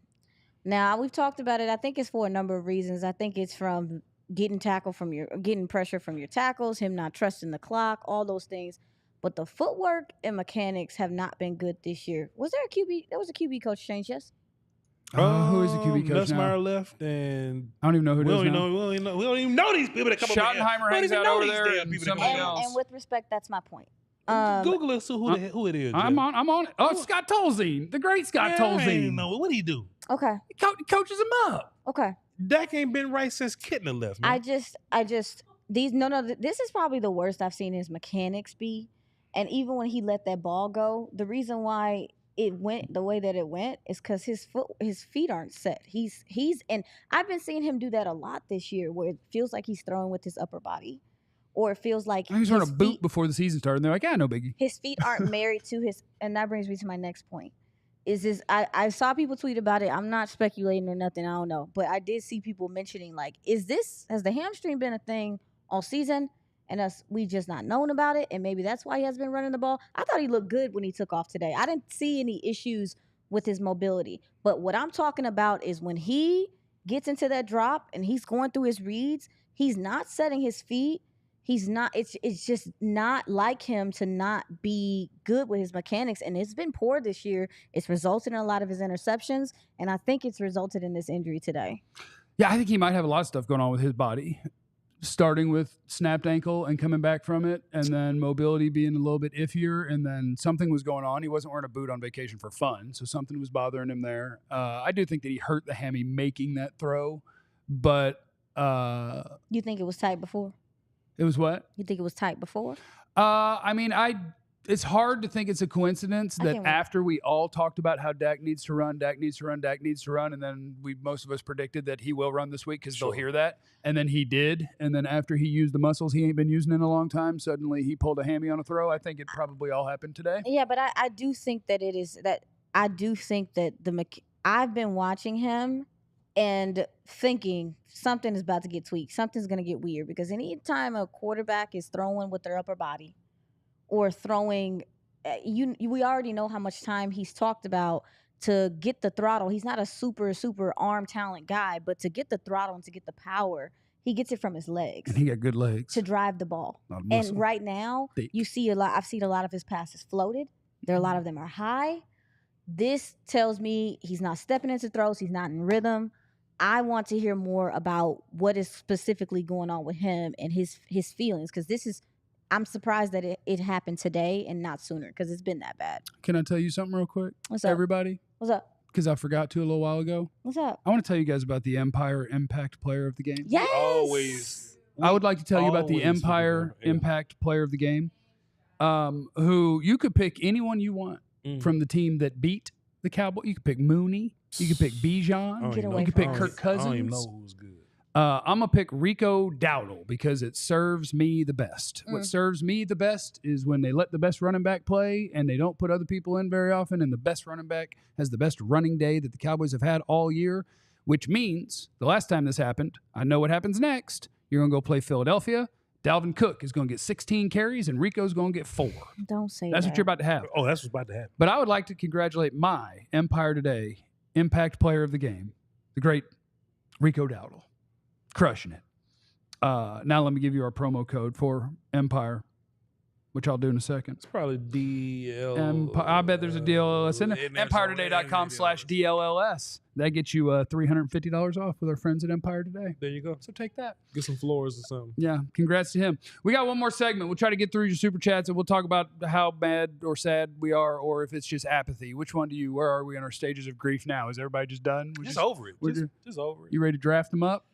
Now we've talked about it. I think it's for a number of reasons. I think it's from getting pressure from your tackles, him not trusting the clock, all those things. But the footwork and mechanics have not been good this year. Was there a QB? There was a QB coach change, yes? Who is the QB coach now? Nussmeier left, and I don't even know who it is now. we don't even know these people that come over here. Schottenheimer hangs out over there. And somebody else. And with respect, that's my point. Google us who it is. I'm on it. Oh, Scott Tolzien, the great Scott Tolzien. No, what do he do? Okay. He coaches him up. Okay. Dak ain't been right since Kittner left. Man. This is probably the worst I've seen his mechanics be. And even when he let that ball go, the reason why it went the way that it went is because his feet aren't set. And I've been seeing him do that a lot this year, where it feels like he's throwing with his upper body, or it feels like he's wearing a boot before the season started. And they're like, no biggie. His feet aren't married to his, and that brings me to my next point. I saw people tweet about it. I'm not speculating or nothing. I don't know, but I did see people mentioning like, has the hamstring been a thing all season? And we just not known about it, and maybe that's why he has been running the ball. I thought he looked good when he took off today. I didn't see any issues with his mobility. But what I'm talking about is when he gets into that drop and he's going through his reads, he's not setting his feet. He's not. It's just not like him to not be good with his mechanics, and it's been poor this year. It's resulted in a lot of his interceptions, and I think it's resulted in this injury today. Yeah, I think he might have a lot of stuff going on with his body. Starting with snapped ankle and coming back from it, and then mobility being a little bit iffier, and then something was going on. He wasn't wearing a boot on vacation for fun, so something was bothering him there. I do think that he hurt the hammy making that throw, but You think it was tight before? It was what? You think it was tight before? It's hard to think it's a coincidence that after we all talked about how Dak needs to run, and then most of us predicted that he will run this week because they'll hear that, and then he did, and then after he used the muscles he ain't been using in a long time, suddenly he pulled a hammy on a throw. I think it probably all happened today. Yeah, but I do think that it is that I do think that I've been watching him and thinking something is about to get tweaked, something's going to get weird, because anytime a quarterback is throwing with their upper body, or throwing, we already know how much time he's talked about to get the throttle. He's not a super arm talent guy, but to get the throttle and to get the power, he gets it from his legs. And he got good legs to drive the ball. And right now, you see a lot. I've seen a lot of his passes floated. A lot of them are high. This tells me he's not stepping into throws. He's not in rhythm. I want to hear more about what is specifically going on with him and his feelings, because I'm surprised that it happened today and not sooner, because it's been that bad. Can I tell you something real quick? What's up? Everybody? What's up? Because I forgot to a little while ago. What's up? I want to tell you guys about the Empire Impact Player of the Game. Yes! I would like to tell you about the Empire Impact Player of the Game, who you could pick anyone you want from the team that beat the Cowboys. You could pick Mooney. You could pick Bijan. You could pick Kirk Cousins. I don't even know who's good. I'm going to pick Rico Dowdle because it serves me the best. What serves me the best is when they let the best running back play and they don't put other people in very often, and the best running back has the best running day that the Cowboys have had all year, which means the last time this happened, I know what happens next. You're going to go play Philadelphia. Dalvin Cook is going to get 16 carries and Rico's going to get 4. Don't say That's what you're about to have. Oh, that's what's about to happen. But I would like to congratulate my Empire Today Impact Player of the Game, the great Rico Dowdle. Crushing it. Now let me give you our promo code for Empire, which I'll do in a second. It's probably DLLS. I bet there's a DLLS in there. EmpireToday.com/DLLS. That gets you $350 off with our friends at Empire Today. There you go. So take that. Get some floors or something. Yeah, congrats to him. We got one more segment. We'll try to get through your super chats, and we'll talk about how bad or sad we are, or if it's just apathy. Which one where are we in our stages of grief now? Is everybody just done? We're just over it. Just over it. You ready to draft them up?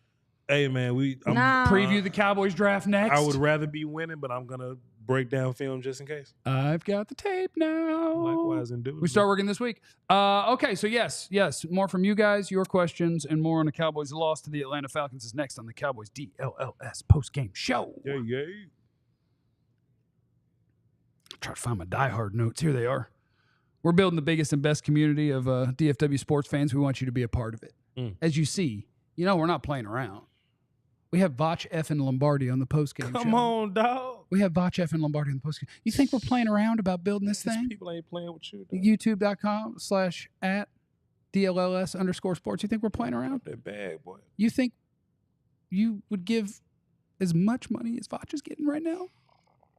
Hey, man, preview the Cowboys draft next. I would rather be winning, but I'm going to break down film just in case. I've got the tape now. Likewise, and we start working this week. Okay, so yes, more from you guys, your questions, and more on the Cowboys' loss to the Atlanta Falcons is next on the Cowboys DLLS postgame show. Yeah. Try to find my diehard notes. Here they are. We're building the biggest and best community of DFW sports fans. We want you to be a part of it. As you see, we're not playing around. We have Voch F and Lombardi on the postgame show. Come on, dog. We have Voch F and Lombardi on the postgame. You think we're playing around about building this These thing? people ain't playing with you, dog. YouTube.com/@DLLS_sports. You think we're playing around? That bag, boy. You think you would give as much money as Voch is getting right now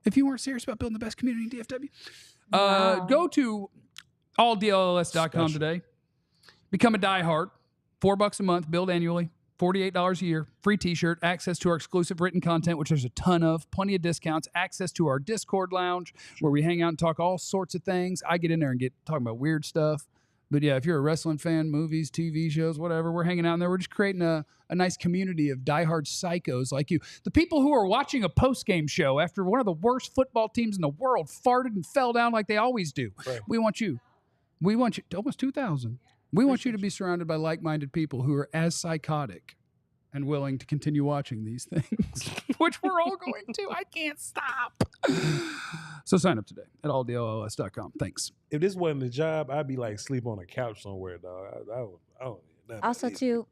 if you weren't serious about building the best community in DFW? Wow. Go to alldlls.com Special. today. Become a diehard. $4 a month, billed annually. $48 a year, free t-shirt, access to our exclusive written content, which there's a ton of, plenty of discounts, access to our Discord lounge where we hang out and talk all sorts of things. I get in there and get talking about weird stuff. But yeah, if you're a wrestling fan, movies, TV shows, whatever, we're hanging out in there. We're just creating a nice community of diehard psychos like you. The people who are watching a post-game show after one of the worst football teams in the world farted and fell down like they always do. Right. We want you. Almost 2,000. We want you to be surrounded by like-minded people who are as psychotic and willing to continue watching these things, which we're all going to. I can't stop. So sign up today at alldlls.com. Thanks. If this wasn't a job, I'd be like sleep on a couch somewhere, dog. I don't Also, too,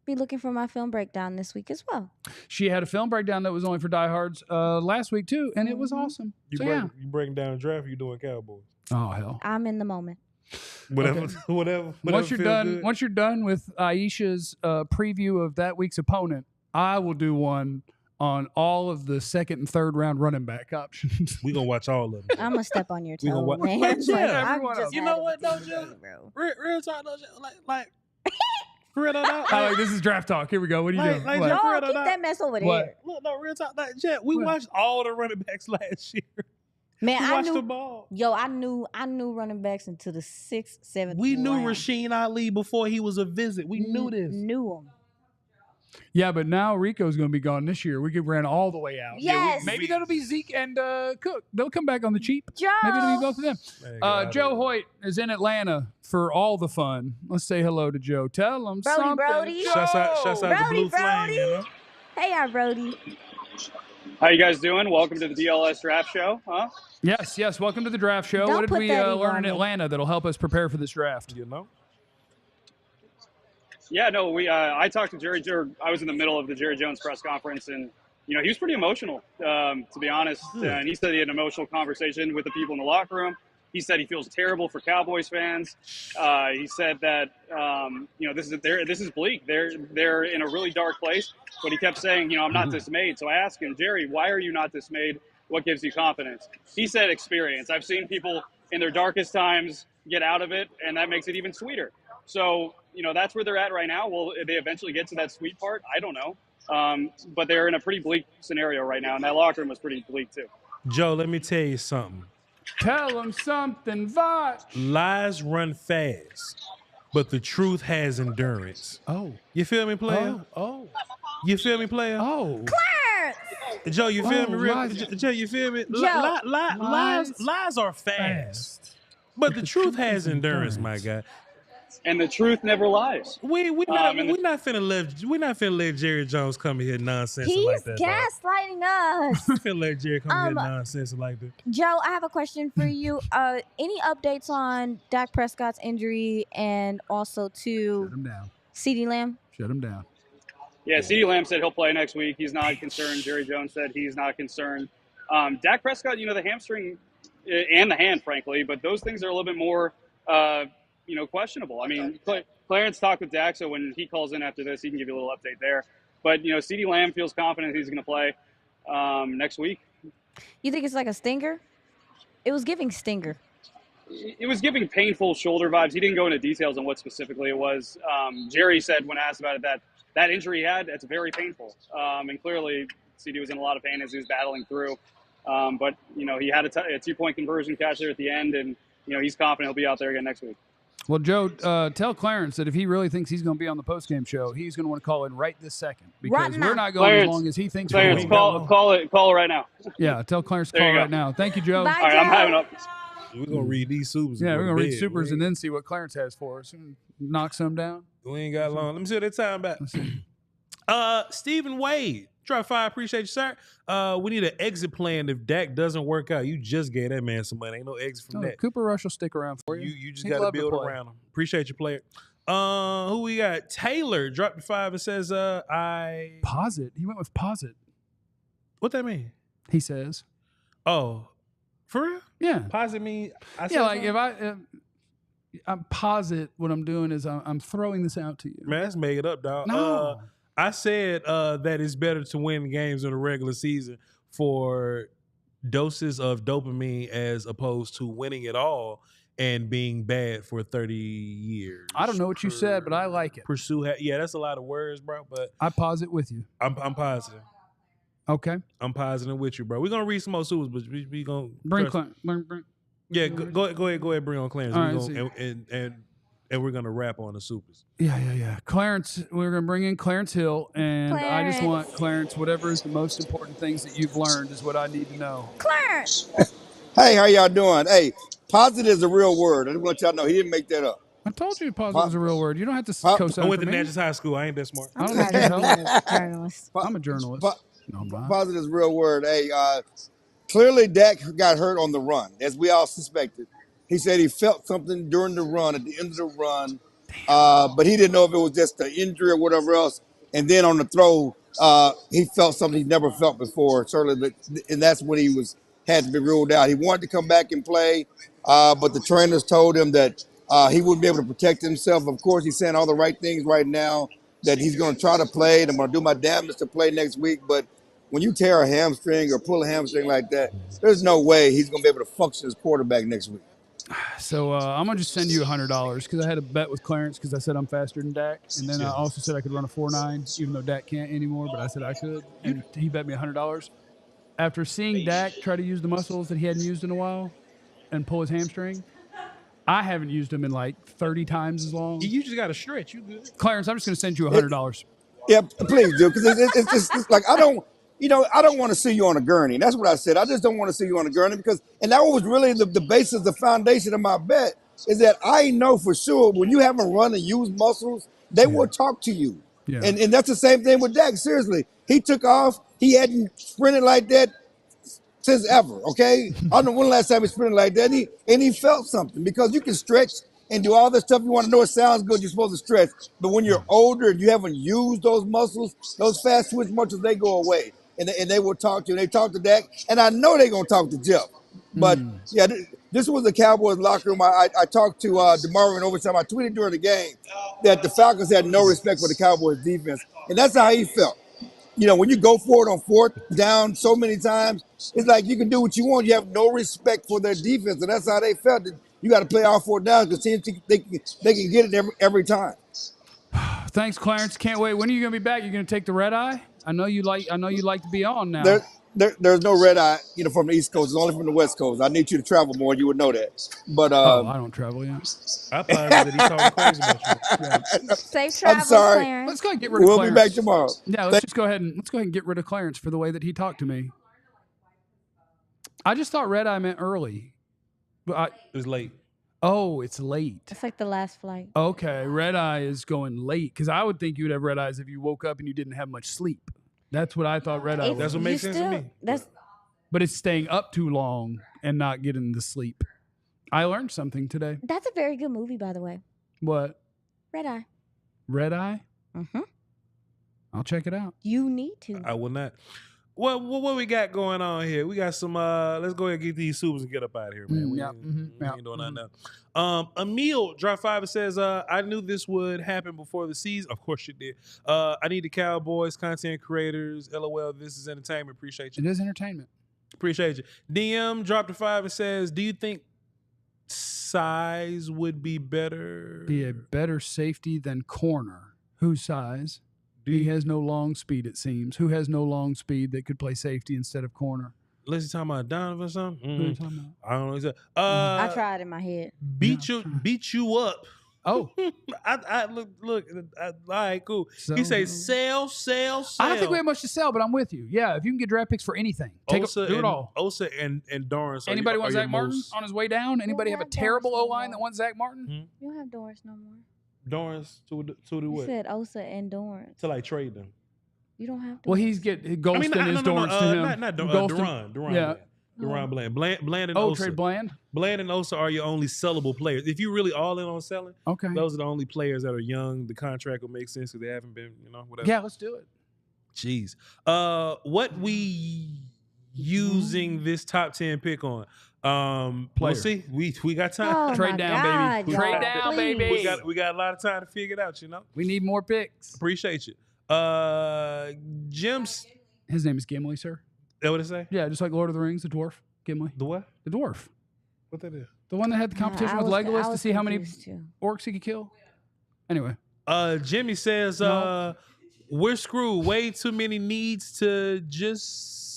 be looking for my film breakdown this week as well. She had a film breakdown that was only for diehards last week, too, and it was awesome. You breaking down draft, you doing Cowboys. Oh, hell. I'm in the moment. Whatever, Okay. whatever. Once you're feel done, good. once you're done with Aisha's preview of that week's opponent, I will do one on all of the second and third round running back options. We gonna watch all of them. I'm gonna step on your We gonna toe, watch- man. Like, Like, yeah, I'm everyone just else. You know having what, a though, good Joe? day, bro. Real talk, though, like real talk. I like this is draft talk. Here we go. What are you doing? like What? Jeff- No, Fred, keep no. that mess over there. What? Look, no, real talk. Like, Jet, we What? watched all the running backs last year. Man, We I watched knew. them all. Yo, I knew running backs into the 6th, 7th. We knew round. Rasheen Ali before he was a visit. We knew this. Knew him. Yeah, but now Rico's going to be gone this year. We could run all the way out. Yes. Maybe that'll be Zeke and Cook. They'll come back on the cheap. Joe. Maybe it'll be both of them. Man, get out of Joe here. Hoyt is in Atlanta for all the fun. Let's say hello to Joe. Tell him Brody, something. Brody. Shouts out Brody, the Blue Flame, Brody. you know? Hey, Brody. How you guys doing? Welcome to the DLS Draft Show. Huh? Yes. Welcome to the draft show. Don't What did put we that ego learn on in me. Atlanta that'll help us prepare for this draft? You know? Yeah, no, I talked to Jerry. I was in the middle of the Jerry Jones press conference, and he was pretty emotional, to be honest. And he said he had an emotional conversation with the people in the locker room. He said he feels terrible for Cowboys fans. He said that this is bleak. They're in a really dark place. But he kept saying, I'm not dismayed. So I asked him, Jerry, why are you not dismayed? What gives you confidence? He said experience. I've seen people in their darkest times get out of it, and that makes it even sweeter. So, that's where they're at right now. Will they eventually get to that sweet part? I don't know. But they're in a pretty bleak scenario right now, and that locker room was pretty bleak too. Joe, let me tell you something. Tell him something, Voch. Lies run fast, but the truth has endurance. Oh. You feel me, player? Oh. You feel me, player? Oh. Joe, you feel Oh, me? Real? lies. Joe, you feel me? Joe. Lies are fast, but the truth has endurance, my guy. And the truth never lies. We're not finna let Jerry Jones come in here nonsense He's like that. gaslighting us. We're finna let Jerry come in here nonsense like that. Joe, I have a question for you. Any updates on Dak Prescott's injury and also Shut to him down. CeeDee Lamb? Shut him down. Yeah, CeeDee Lamb said he'll play next week. He's not concerned. Jerry Jones said he's not concerned. Dak Prescott, the hamstring and the hand, frankly, but those things are a little bit more, questionable. I mean, Clarence talked with Dak, so when he calls in after this, he can give you a little update there. But, CeeDee Lamb feels confident he's going to play next week. You think it's like a stinger? It was giving stinger. It was giving painful shoulder vibes. He didn't go into details on what specifically it was. Jerry said when asked about it that injury he had, it's very painful. And clearly, CeeDee was in a lot of pain as he was battling through. But, he had a two-point conversion catch there at the end, and, he's confident he'll be out there again next week. Well, Joe, tell Clarence that if he really thinks he's going to be on the postgame show, he's going to want to call in right this second because Right now. we're not going Clarence, as long as he thinks we're Clarence, going. call it right now. Yeah, tell Clarence to There call you go. right now. Thank you, Joe. Bye. All right, I'm having up. We're gonna read these supers. Yeah, and we're go going to to read bed. supers and then see what Clarence has for us. Knock some down. We ain't got long. Let me see what that time back. Let's see. Stephen Wade, drop 5. Appreciate you, sir. We need an exit plan if Dak doesn't work out. You just gave that man some money. Ain't no exit from Oh, that. Cooper Rush will stick around for you. You just He'd got to love build play. around him. Appreciate you, player. Who we got? Taylor dropped the 5 and says, Posit. He went with posit. What that mean? He says. Oh, for real? Yeah. Posit mean? Yeah, like if I'm posit, what I'm doing is I'm throwing this out to you. Man, that's made up, dog. No. I said that it's better to win games in the regular season for doses of dopamine as opposed to winning it all and being bad for 30 years. I don't know what you said, but I like it. Yeah, that's a lot of words, bro. But I posit with you. I'm positive. Okay. I'm positive with you, bro. We're gonna read some more supers, but we gonna Bring. Yeah, go ahead, bring on Clarence. All right, and we're gonna wrap on the supers. Yeah. Clarence, we're gonna bring in Clarence Hill, and I just want Clarence, whatever is the most important things that you've learned is what I need to know. Clarence. Hey, how y'all doing? Hey, positive is a real word. I just want y'all to know he didn't make that up. I told you positive is a real word. You don't have to co-sign. I went for to me. Natchez High School. I ain't that smart. I'm a journalist. I'm a journalist. No, I'm not. Positive is a real word. Hey, clearly Dak got hurt on the run, as we all suspected. He said he felt something during the run, at the end of the run, but he didn't know if it was just an injury or whatever else. And then on the throw, he felt something he'd never felt before, certainly, and that's when he had to be ruled out. He wanted to come back and play, but the trainers told him that he wouldn't be able to protect himself. Of course, he's saying all the right things right now, that he's going to try to play, and I'm going to do my damnedest to play next week. But when you tear a hamstring or pull a hamstring like that, there's no way he's going to be able to function as quarterback next week. So I'm going to just send you $100 because I had a bet with Clarence because I said I'm faster than Dak. And then I also said I could run a 4.9, even though Dak can't anymore, but I said I could. And he bet me $100. After seeing Dak try to use the muscles that he hadn't used in a while and pull his hamstring, I haven't used them in like 30 times as long. You just got to stretch. You good. Clarence, I'm just going to send you $100. Yeah, please do, because it's like I don't want to see you on a gurney. That's what I said. I just don't want to see you on a gurney and that was really the basis, the foundation of my bet, is that I know for sure when you haven't run and used muscles, they will talk to you. Yeah. And that's the same thing with Dak. Seriously, he took off. He hadn't sprinted like that since ever, okay? I don't know when the last time he sprinted like that. And he felt something, because you can stretch and do all this stuff. You want to know it sounds good, you're supposed to stretch. But when you're older and you haven't used those muscles, those fast twitch muscles, they go away. And they will talk to you. And they talk to Dak. And I know they're going to talk to Jeff. But, yeah, this was the Cowboys locker room. I talked to DeMar in overtime. I tweeted during the game that the Falcons had no respect for the Cowboys defense. And that's how he felt. You know, when you go for it on fourth down so many times, it's like you can do what you want. You have no respect for their defense. And that's how they felt. You got to play all 4 downs because they can get it every time. Thanks, Clarence. Can't wait. When are you going to be back? You're going to take the red eye? I know you like to be on now. There's no red eye, from the East Coast. It's only from the West Coast. I need you to travel more. You would know that. But I don't travel yet. I thought that he talking crazy about you. Yeah. Safe travels, I'm sorry. Clarence. Let's go ahead and get rid of Clarence. We'll be back tomorrow. Yeah, let's go ahead and get rid of Clarence for the way that he talked to me. I just thought red eye meant early. But it was late. Oh, it's late. It's like the last flight. Okay, red eye is going late, because I would think you would have red eyes if you woke up and you didn't have much sleep. That's what I thought red eye was. That's what makes sense to me. But it's staying up too long and not getting the sleep. I learned something today. That's a very good movie, by the way. What? Red Eye. Red Eye? Mm-hmm. I'll check it out. You need to. I will not. What we got going on here? We got some. Let's go ahead and get these supers and get up out of here, man. We ain't doing nothing now. Emil dropped 5 and says, I knew this would happen before the season. Of course you did. I need the Cowboys, content creators. LOL, this is entertainment. Appreciate you. It is entertainment. Appreciate you. DM dropped a 5 and says, do you think size would be better? Be a better safety than corner. Whose size? He has no long speed, it seems. Who has no long speed that could play safety instead of corner? Unless you're talking about Donovan or something? Who are you talking about? I don't know. I tried in my head. Beat you up. Oh. I look. All right, cool. So, he says sell. I don't think we have much to sell, but I'm with you. Yeah, if you can get draft picks for anything, do it all. Osa and Dorrance. Anybody want Zach Martin on his way down? Anybody have a terrible O-line that wants Zach Martin? You don't have Dorrance no more. Dorrance to do what? You said Osa and Dorrance. To like trade them. You don't have to. Well, he's Golston is Dorrance to him. Not Duran. Yeah. Deron Bland. Bland and Oh, Osa. trade Bland? Bland and Osa are your only sellable players. If you really all in on selling, Okay. those are the only players that are young. The contract will make sense because they haven't been, whatever. Yeah, let's do it. Jeez. What we using this top 10 pick on? We'll Player. see. We got time. Oh Trade my down, God, baby. y'all, Trade down, please. baby. We got a lot of time to figure it out, We need more picks. Appreciate you. Jim's. His name is Gimli, sir. That what it say? Yeah, just like Lord of the Rings, the dwarf. Gimli. The what? The dwarf. What that is? The one that had the competition I with was- Legolas I to was see how many confused too. orcs he could kill. Anyway. Jimmy says, No. we're screwed. Way too many needs to just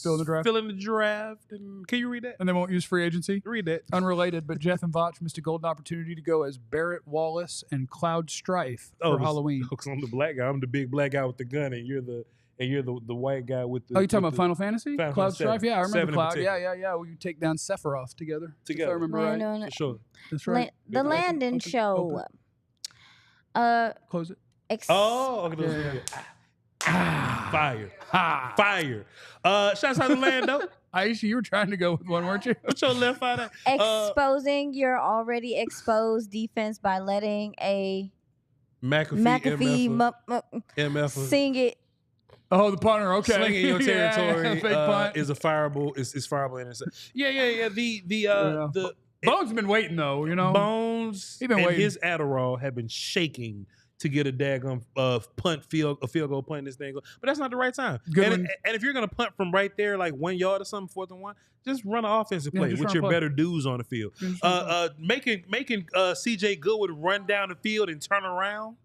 Fill in the draft. Fill in the draft. And can you read that? And they won't use free agency. Read that. Unrelated, but Jeff and Vach missed a golden opportunity to go as Barrett Wallace and Cloud Strife for Halloween. Because I'm the black guy. I'm the big black guy with the gun, and you're the white guy with the. Oh, you talking with about Final Fantasy? Final Cloud Fantasy Strife? 7. Yeah, I remember 7 in Cloud. particular. Yeah. We take down Sephiroth together. Together. If I remember right. Landon, For sure. That's right. The Landon show. Close it. Oh, okay. Fire. Fire. Shouts out to Lando. Aisha, you were trying to go with one, weren't you? What's your left eye? Exposing your already exposed defense by letting a McAfee MF sing it. Oh, the punter. Okay. slinging your territory Fake punt. is a fireable. Is fireable intercept. Yeah. The Bones have been waiting though. Bones He been and waiting. his Adderall have been shaking to get a daggum field goal punt in this thing. But that's not the right time. Good And one. if you're gonna punt from right there, like 1 yard or something, 4th and 1, just run an offensive play just with run a your play. better dudes on the field. Making CJ Goodwood run down the field and turn around.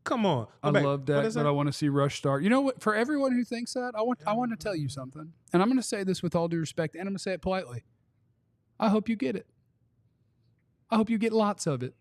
Come on. I Go back. love What that, is but I want to see Rush start. You know what? For everyone who thinks that, I want to tell you something. And I'm going to say this with all due respect, and I'm going to say it politely. I hope you get it. I hope you get lots of it.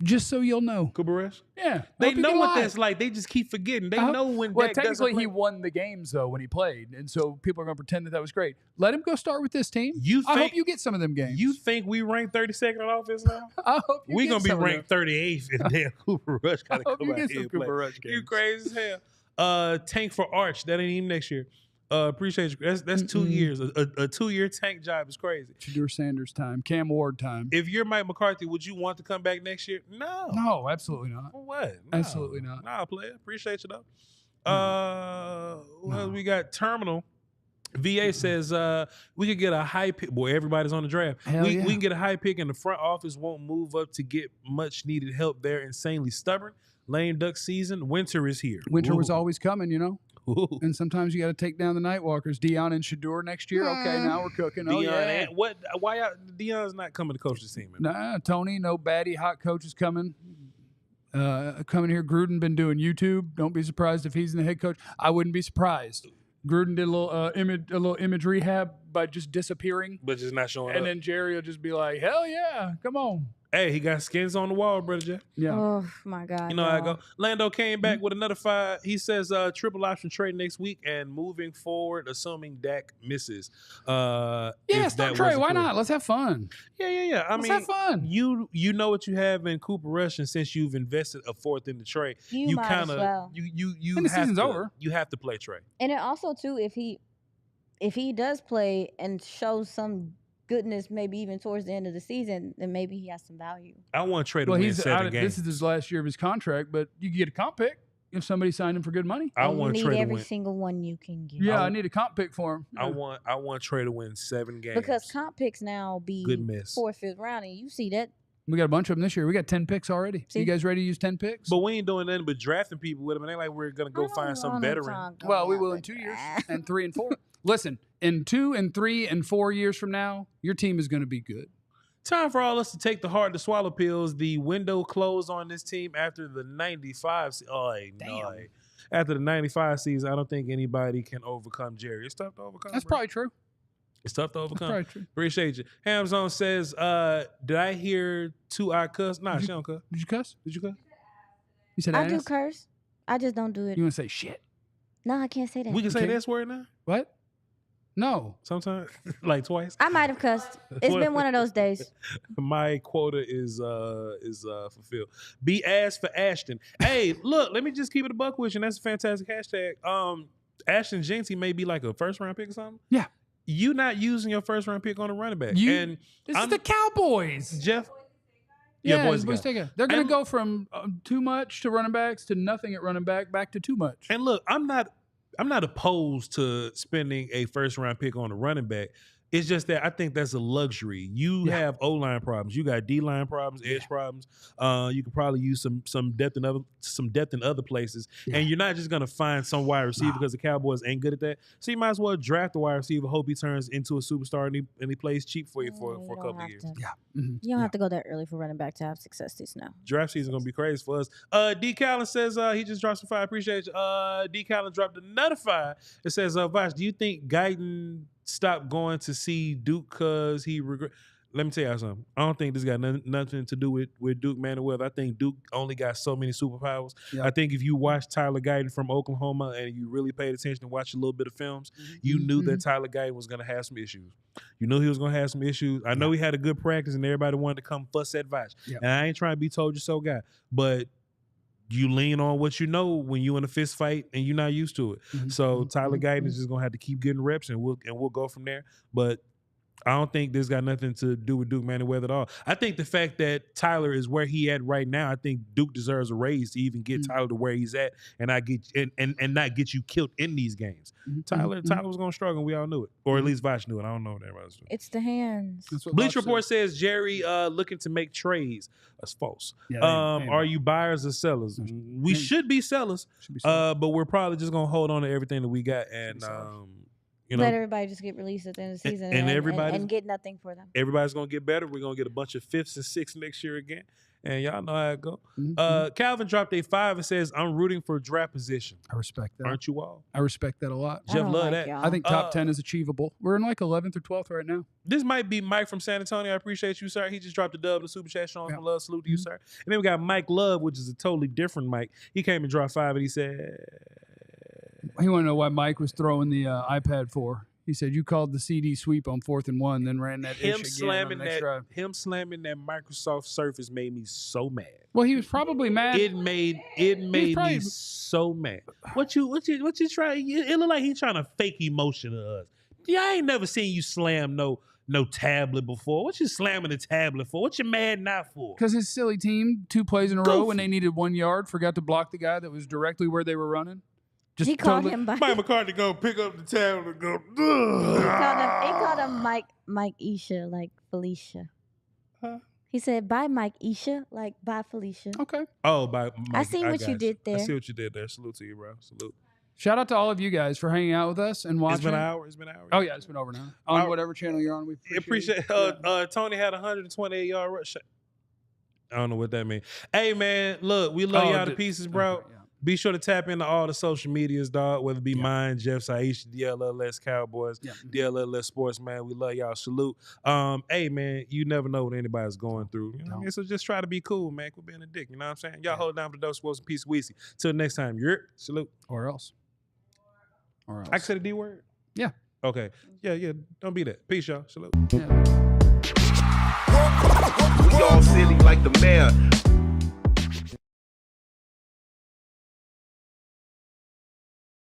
Just so you'll know. Cooper Rush? Yeah. They Hope you know get what lots. that's like. They just keep forgetting. They I hope- know when Well, Dak doesn't technically, play. he won the games, though, when he played. And so people are going to pretend that was great. Let him go start with this team. I hope you get some of them games. You think we rank 32nd on offense now? I hope you We're get going to be some of them. ranked 38th if damn Cooper Rush got to I hope come you out get here some and play. Cooper Rush You games. crazy as hell. Tank for Arch. That ain't even next year. Appreciate you. That's 2 years. A 2-year tank job is crazy. Shadur Sanders time. Cam Ward time. If you're Mike McCarthy, would you want to come back next year? No. No, absolutely not. For what? No. Absolutely not. Nah, player. Appreciate you though. Well, we got Terminal. VA says we could get a high pick. Boy, everybody's on the draft. Hell We yeah. can get a high pick, and the front office won't move up to get much needed help. They're insanely stubborn. Lame duck season. Winter is here. Winter was Ooh. always coming, Ooh. And sometimes you got to take down the Nightwalkers. Dion and Shadur next year. Okay, now we're cooking. Oh, Deion, yeah. what? Why Deion's not coming to coach this team? Man? Nah, Tony, no baddie hot coaches coming. Coming here. Gruden been doing YouTube. Don't be surprised if he's in the head coach. I wouldn't be surprised. Gruden did a little image rehab by just disappearing, But just not showing and up. then Jerry will just be like, "Hell yeah, come on." Hey, he got skins on the wall, brother Jeff. Yeah. Oh my God. You know how I y'all. go. Lando came back with another 5. He says triple option trade next week and moving forward, assuming Dak misses. Yeah, if start that Trey. wasn't Why clear. not? Let's have fun. Yeah. I Let's mean, have fun. you know what you have in Cooper Rush, and since you've invested a 4th in the trade, You might as kind of well. you And the have season's to, over. You have to play Trey. And it also too, if he does play and shows some goodness, maybe even towards the end of the season, then maybe he has some value. I want Trey to Well, win he's 7 games. this is his last year of his contract, but you can get a comp pick if somebody signed him for good money. I And want you Trey need to every win. single one you can get. Yeah, I need a comp pick for him. I want Trey to win 7 games. Because comp picks now be Good miss. 4th, 5th round, and you see that. We got a bunch of them this year. We got 10 picks already. See? You guys ready to use 10 picks? But we ain't doing nothing but drafting people with them. It ain't like we're gonna go find some veteran. Well, we will in 2 years and 3 and 4. Listen, in 2 and 3 and 4 years from now, your team is going to be good. Time for all us to take the hard to swallow pills. The window closed on this team after the 95. No. After the 95 season, I don't think anybody can overcome Jerry. It's tough to overcome. That's bro. probably true. It's tough to That's overcome. probably true. Appreciate you. Hamzone says, did I hear 2 cuss? Nah, she don't cuss. Did you cuss? Did you cuss? You said I ass? do curse. I just don't do it. You want to say shit? No, I can't say that. We can say Okay. this word now? What? No. Sometimes? Like twice? I might have cussed. It's been one of those days. My quota is fulfilled. Be ass for Ashton. Hey, look, let me just keep it a buck with you. And that's a fantastic hashtag. Ashton Jeanty may be like a 1st round pick or something. Yeah. you not using your first round pick on a running back. And this is the Cowboys. Jeff. Yeah, boys they're going to go from too much to running backs to nothing at running back to too much. And look, I'm not opposed to spending a first round pick on a running back. It's just that I think that's a luxury. You have O-line problems. You got D-line problems, edge problems. You could probably use some depth in other places. Yeah. And you're not just gonna find some wide receiver because the Cowboys ain't good at that. So you might as well draft a wide receiver, hope he turns into a superstar and he plays cheap for you for a couple of years. You don't have to go that early for running back to have success this now. Draft season gonna be crazy for us. D. Callen says he just dropped some fire. Appreciate you. D. Callen dropped another fire. It says, Vosh, do you think Guyton stopped going to see Duke because he regret? Let me tell you something. I don't think this got nothing to do with Duke Manuel. I think Duke only got so many superpowers. Yep. I think if you watched Tyler Guyton from Oklahoma and you really paid attention and watched a little bit of films, you knew that Tyler Guyton was going to have some issues. You knew he was going to have some issues. I know he had a good practice and everybody wanted to come fuss at Vosh. Yep. And I ain't trying to be told you so guy, but you lean on what you know when you in a fist fight and you're not used to it. So Tyler Guyton is just gonna have to keep getting reps and we'll go from there. But I don't think this got nothing to do with Duke Manuel at all. I think the fact that Tyler is where he at right now, I think Duke deserves a raise to even get Tyler to where he's at and not get you killed in these games. Tyler was gonna struggle. We all knew it, or at least Vosh knew it. I don't know what everybody else knew. It's the hands. Bleach Report says Jerry looking to make trades. That's false. Yeah, are you buyers or sellers? We should be sellers, but we're probably just gonna hold on to everything that we got and. Let everybody just get released at the end of the season and get nothing for them. Everybody's going to get better. We're going to get a bunch of 5th and 6th next year again. And y'all know how it go. Calvin dropped a 5 and says, I'm rooting for draft position. I respect that. Aren't you all? I respect that a lot. Jeff love that. I think top 10 is achievable. We're in like 11th or 12th right now. This might be Mike from San Antonio. I appreciate you, sir. He just dropped a dub in the super chat showing some love. Salute to you, sir. And then we got Mike Love, which is a totally different Mike. He came and dropped 5 and he said... He wanted to know why Mike was throwing the iPad for. He said you called the CD sweep on 4th and 1, then ran that him slamming that Microsoft Surface made me so mad. Well, he was probably mad. It made me so mad. What you trying? It looked like he's trying to fake emotion to us. Yeah, I ain't never seen you slam no tablet before. What you slamming the tablet for? What you mad not for? Because his silly team 2 plays in a row when they needed 1 yard forgot to block the guy that was directly where they were running. He called him by Mike McCarthy go pick up the tablet and go. He called him Mike Isha, like Felicia. Huh? He said, bye, Mike Isha, like bye, Felicia. Okay. Oh, bye, Mike. I seen what you did there. I see what you did there. Salute to you, bro. Salute. Shout out to all of you guys for hanging out with us and watching. It's been an hour. Oh, yeah, it's been over now. On whatever channel you're on, we appreciate it. Tony had 128-yard rush. I don't know what that means. Hey, man, look, we love y'all to pieces, bro. Okay, yeah. Be sure to tap into all the social medias, dog, whether it be mine, Jeff, Saisha, DLLS Cowboys, DLLS Sports, man. We love y'all. Salute. Hey, man, you never know what anybody's going through. You know what I mean? So just try to be cool, man. Quit being a dick. You know what I'm saying? Y'all hold down for the dope sports and peace, Weezy. Till next time, you're salute. Or else. I can say the D word? Yeah. Okay. Yeah. Don't be that. Peace, y'all. Salute. We all silly like the mayor.